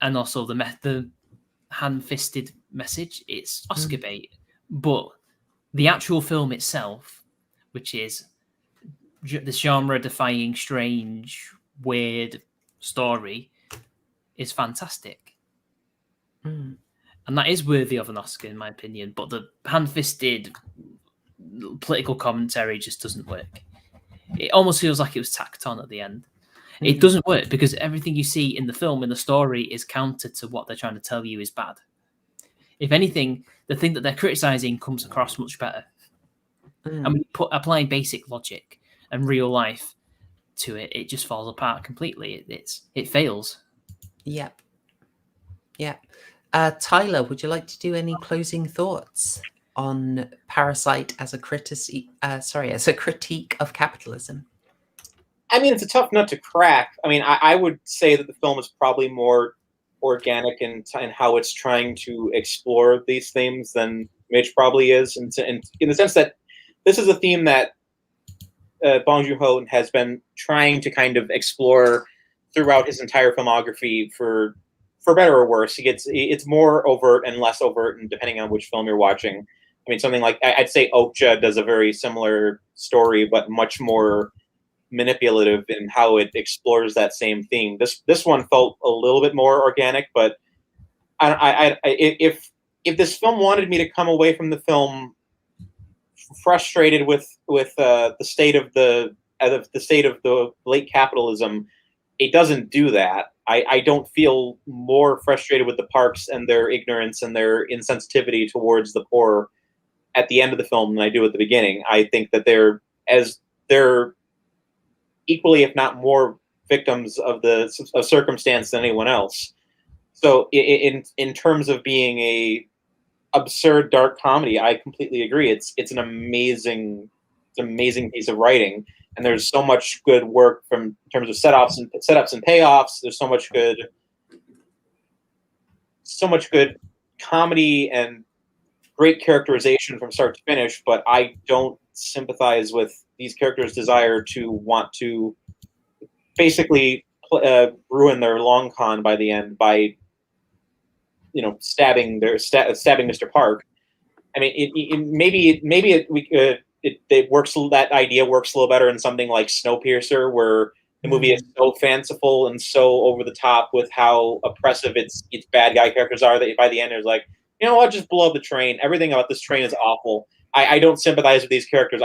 and also the hand-fisted message, it's Oscar bait. But the actual film itself, which is this genre-defying, strange, weird story, is fantastic. And that is worthy of an Oscar, in my opinion. But the hand-fisted political commentary just doesn't work. It almost feels like it was tacked on at the end. It doesn't work because everything you see in the film, in the story, is counter to what they're trying to tell you is bad. If anything, the thing that they're criticizing comes across much better. And when you applying basic logic and real life to it, it just falls apart completely. It fails. Yep. Tyler, would you like to do any closing thoughts on Parasite as a critique of capitalism? I mean, it's a tough nut to crack. I mean, I would say that the film is probably more organic in how it's trying to explore these themes than Mitch probably is, and in the sense that this is a theme that Bong Joon Ho has been trying to kind of explore throughout his entire filmography for better or worse. It's more overt and less overt, and depending on which film you're watching. I mean, something like I'd say Okja does a very similar story, but much more manipulative in how it explores that same theme. This one felt a little bit more organic, but if this film wanted me to come away from the film frustrated with the state of the late capitalism, it doesn't do that. I don't feel more frustrated with the Parks and their ignorance and their insensitivity towards the poor at the end of the film than I do at the beginning. I think that they're equally, if not more, victims of circumstance than anyone else. So in terms of being a absurd dark comedy, I completely agree. It's an amazing piece of writing, and there's so much good work in terms of setups and payoffs. There's so much good comedy and great characterization from start to finish, but I don't sympathize with these characters' desire to want to basically ruin their long con by the end by stabbing Mr. Park. I mean, it works. That idea works a little better in something like Snowpiercer, where the movie is so fanciful and so over the top with how oppressive its bad guy characters are that by the end there's like, you know what, just blow up the train. Everything about this train is awful. I don't sympathize with these characters.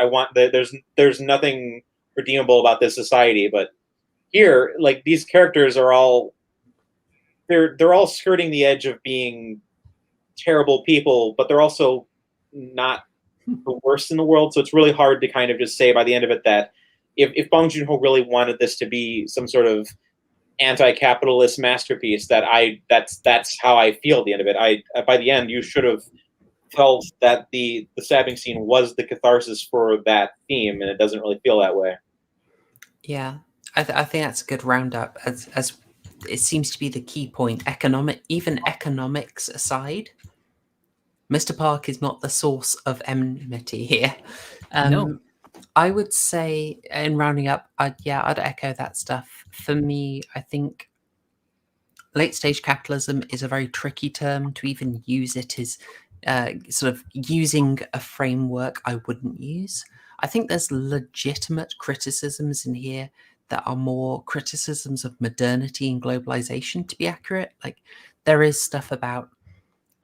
There's nothing redeemable about this society, but here, like, these characters are all they're all skirting the edge of being terrible people, but they're also not the worst in the world. So it's really hard to kind of just say by the end of it that if Bong Joon Ho really wanted this to be some sort of anti-capitalist masterpiece, that's how I feel at the end of it. By the end, you should have felt that the stabbing scene was the catharsis for that theme, and it doesn't really feel that way. Yeah, I think that's a good roundup. As it seems to be the key point. Economics aside, Mr. Park is not the source of enmity here. No. I would say, in rounding up, I'd echo that stuff. For me, I think late stage capitalism is a very tricky term to even use. It is sort of using a framework I wouldn't use. I think there's legitimate criticisms in here that are more criticisms of modernity and globalization, to be accurate. Like, there is stuff about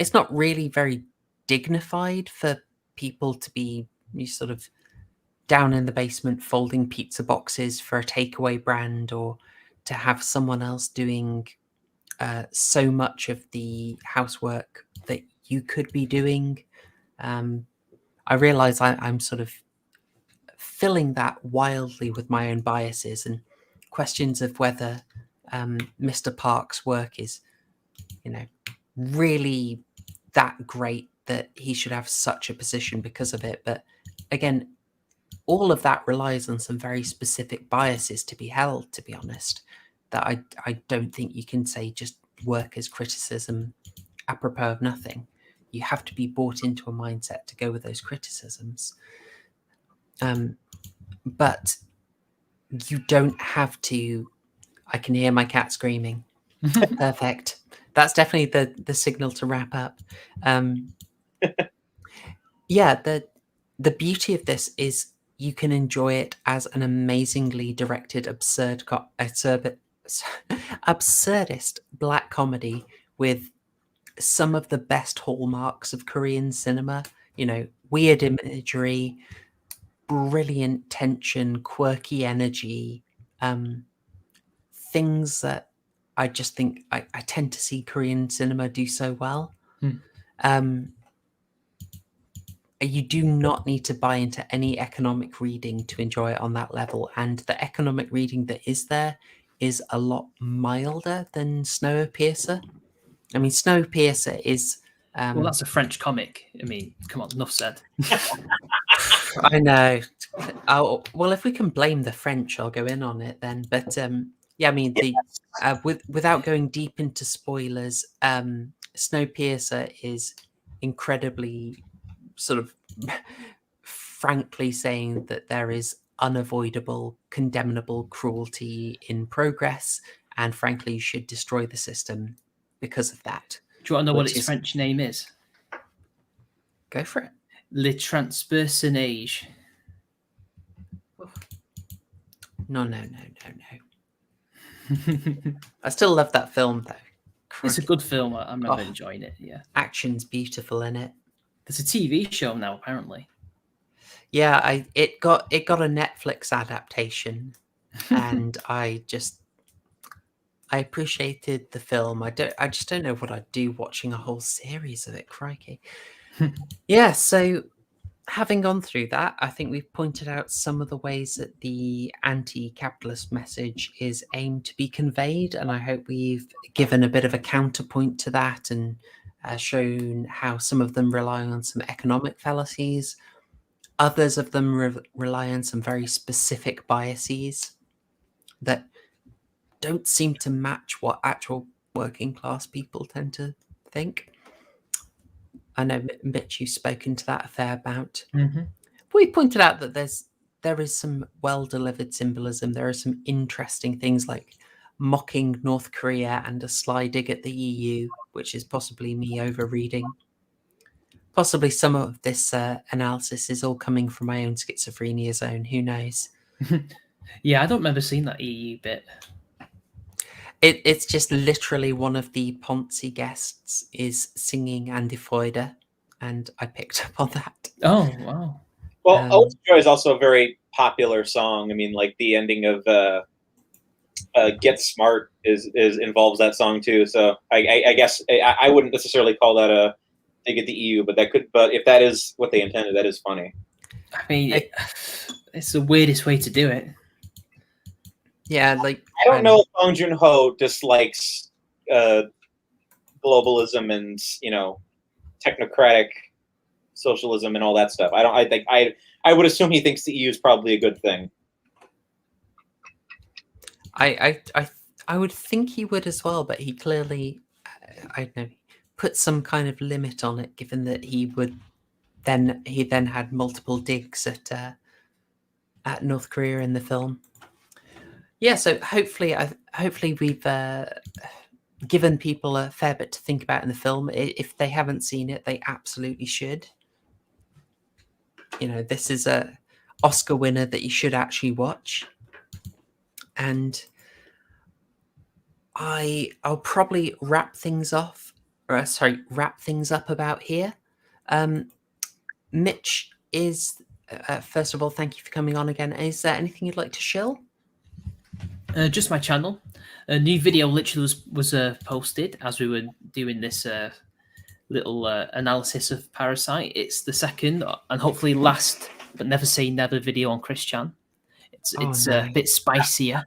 it's not really very dignified for people to be sort of down in the basement folding pizza boxes for a takeaway brand, or to have someone else doing so much of the housework that you could be doing. I realize I'm sort of filling that wildly with my own biases and questions of whether Mr. Park's work is, really that great that he should have such a position because of it. But again, all of that relies on some very specific biases to be held, to be honest, that I don't think you can say just work as criticism apropos of nothing. You have to be bought into a mindset to go with those criticisms. But you don't have to. I can hear my cat screaming. Perfect. That's definitely the signal to wrap up. Yeah, the beauty of this is you can enjoy it as an amazingly directed, absurdist black comedy with some of the best hallmarks of Korean cinema. Weird imagery, brilliant tension, quirky energy, things that I just think I tend to see Korean cinema do so well. You do not need to buy into any economic reading to enjoy it on that level, and the economic reading that is there is a lot milder than Snowpiercer. I mean, Snowpiercer is... well, that's a French comic. I mean, come on, enough said. I know. Oh, well, if we can blame the French, I'll go in on it then. But yeah, I mean, without going deep into spoilers, Snowpiercer is incredibly sort of frankly saying that there is unavoidable, condemnable cruelty in progress, and frankly, you should destroy the system because of that. Do you want to know what its French name is? Go for it. Le Transpersonnage. No. I still love that film, though. It's a good film. I remember enjoying it. Yeah, action's beautiful in it. There's a TV show now, apparently. Yeah, it got a Netflix adaptation, and I appreciated the film. I just don't know what I'd do watching a whole series of it. Crikey. Yeah, so having gone through that, I think we've pointed out some of the ways that the anti-capitalist message is aimed to be conveyed, and I hope we've given a bit of a counterpoint to that and shown how some of them rely on some economic fallacies. Others of them rely on some very specific biases that don't seem to match what actual working class people tend to think. I know, Mitch, you've spoken to that a fair amount. Mm-hmm. We pointed out that there is some well-delivered symbolism. There are some interesting things like mocking North Korea and a sly dig at the EU, which is possibly me over-reading. Possibly some of this analysis is all coming from my own schizophrenia zone. Who knows? Yeah, I don't remember seeing that EU bit. It's just literally one of the Ponzi guests is singing Andy Freude, and I picked up on that. Oh, wow. Well, Old Joy is also a very popular song. I mean, like the ending of Get Smart involves that song too. So I guess I wouldn't necessarily call that a dig at the EU, but if that is what they intended, that is funny. I mean, it's the weirdest way to do it. Yeah, like I don't know if Bong Joon Ho dislikes globalism and technocratic socialism and all that stuff. I would assume he thinks the EU is probably a good thing. I would think he would as well, but he clearly, I don't know, put some kind of limit on it, given that he then had multiple digs at North Korea in the film. Yeah, so hopefully we've given people a fair bit to think about in the film. If they haven't seen it, they absolutely should. This is a Oscar winner that you should actually watch. And I'll probably wrap things up about here. Mitch, is first of all, thank you for coming on again. Is there anything you'd like to shill? Just my channel. A new video literally was posted as we were doing this little analysis of Parasite. It's the second and hopefully last, but never say never video on Chris Chan. It's a bit spicier.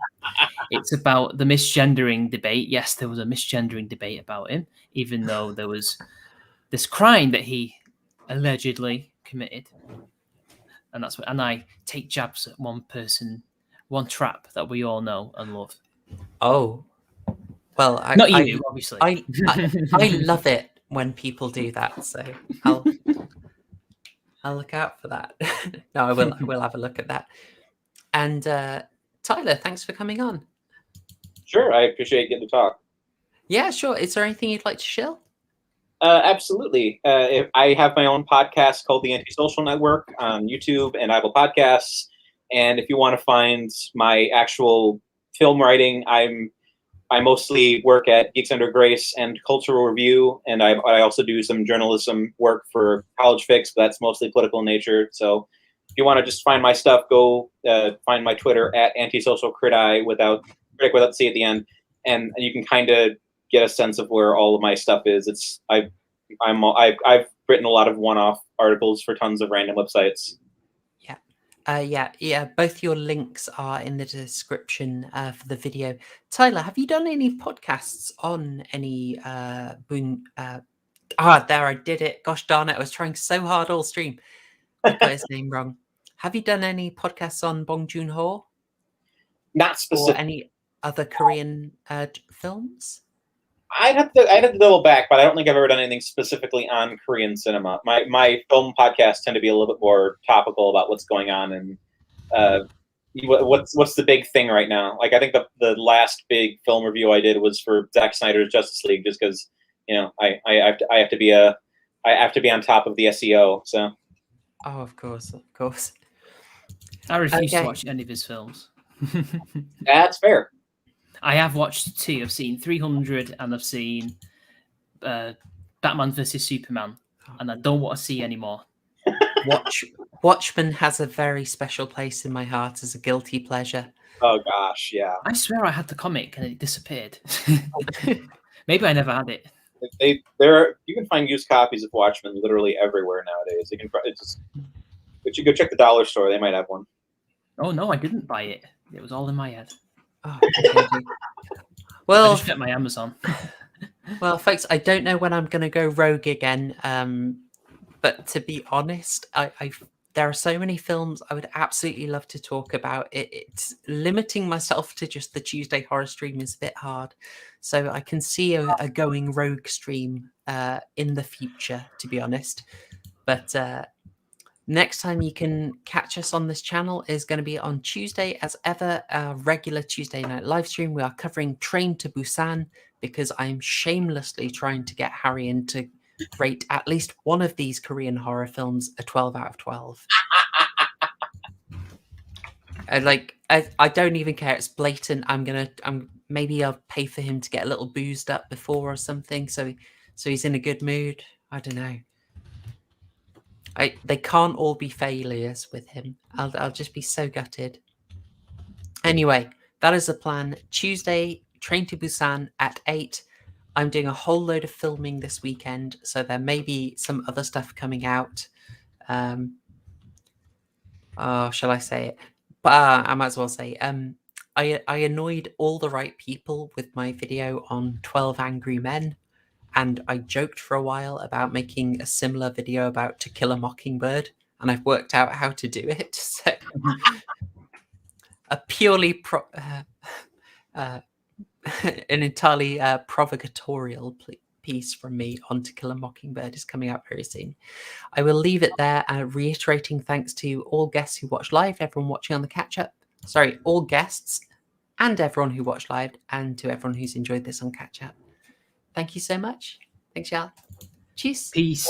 It's about the misgendering debate. Yes, there was a misgendering debate about him, even though there was this crime that he allegedly committed. And I take jabs at one person, one trap that we all know and love. Oh, well, not you, obviously. I love it when people do that, so I'll look out for that. No, I will have a look at that. And Tyler, thanks for coming on. Sure, I appreciate getting to talk. Yeah, sure. Is there anything you'd like to share? Absolutely. I have my own podcast called The Antisocial Network on YouTube and Apple Podcasts. And if you want to find my actual film writing, I mostly work at Geeks Under Grace and Cultural Review, and I also do some journalism work for College Fix, but that's mostly political in nature. So if you want to just find my stuff, go find my Twitter at antisocialcritic without the C at the end, and you can kind of get a sense of where all of my stuff is. I've written a lot of one-off articles for tons of random websites. Yeah. Both your links are in the description for the video. Tyler, have you done any podcasts on any There, I did it. Gosh darn it! I was trying so hard all stream. I got his name wrong. Have you done any podcasts on Bong Joon Ho? Not specific. Or any other Korean films? I'd have to double back, but I don't think I've ever done anything specifically on Korean cinema. My film podcasts tend to be a little bit more topical about what's going on and what's the big thing right now. Like I think the last big film review I did was for Zack Snyder's Justice League, just because I have to be on top of the SEO. So. Oh, of course. I refuse to watch any of his films. That's fair. I have watched 2. I've seen 300 and I've seen Batman vs Superman, and I don't want to see any more. Watchmen has a very special place in my heart as a guilty pleasure. Oh gosh, yeah. I swear I had the comic and it disappeared. Maybe I never had it. You can find used copies of Watchmen literally everywhere nowadays. But you go check the dollar store; they might have one. Oh no, I didn't buy it. It was all in my head. Oh, well, I just checked my Amazon. Well, folks, I don't know when I'm going to go rogue again. But to be honest, there are so many films I would absolutely love to talk about. It's limiting myself to just the Tuesday horror stream is a bit hard. So I can see a going rogue stream in the future, to be honest. But next time you can catch us on this channel is going to be on Tuesday, as ever, our regular Tuesday night live stream. We are covering Train to Busan because I'm shamelessly trying to get Harry in to rate at least one of these Korean horror films a 12 out of 12. I don't even care. It's blatant. Maybe I'll pay for him to get a little boozed up before or something, so he's in a good mood. I don't know. They can't all be failures with him. I'll just be so gutted. Anyway, that is the plan. Tuesday, Train to Busan at 8. I'm doing a whole load of filming this weekend, so there may be some other stuff coming out. Shall I say it? I might as well say I annoyed all the right people with my video on 12 Angry Men, and I joked for a while about making a similar video about To Kill a Mockingbird, and I've worked out how to do it. So a purely an entirely provocatorial piece from me on To Kill a Mockingbird is coming out very soon. I will leave it there, reiterating thanks to all guests who watched live, everyone watching on the catch-up. Sorry, all guests and everyone who watched live, and to everyone who's enjoyed this on catch-up. Thank you so much. Thanks, y'all. Cheers. Peace.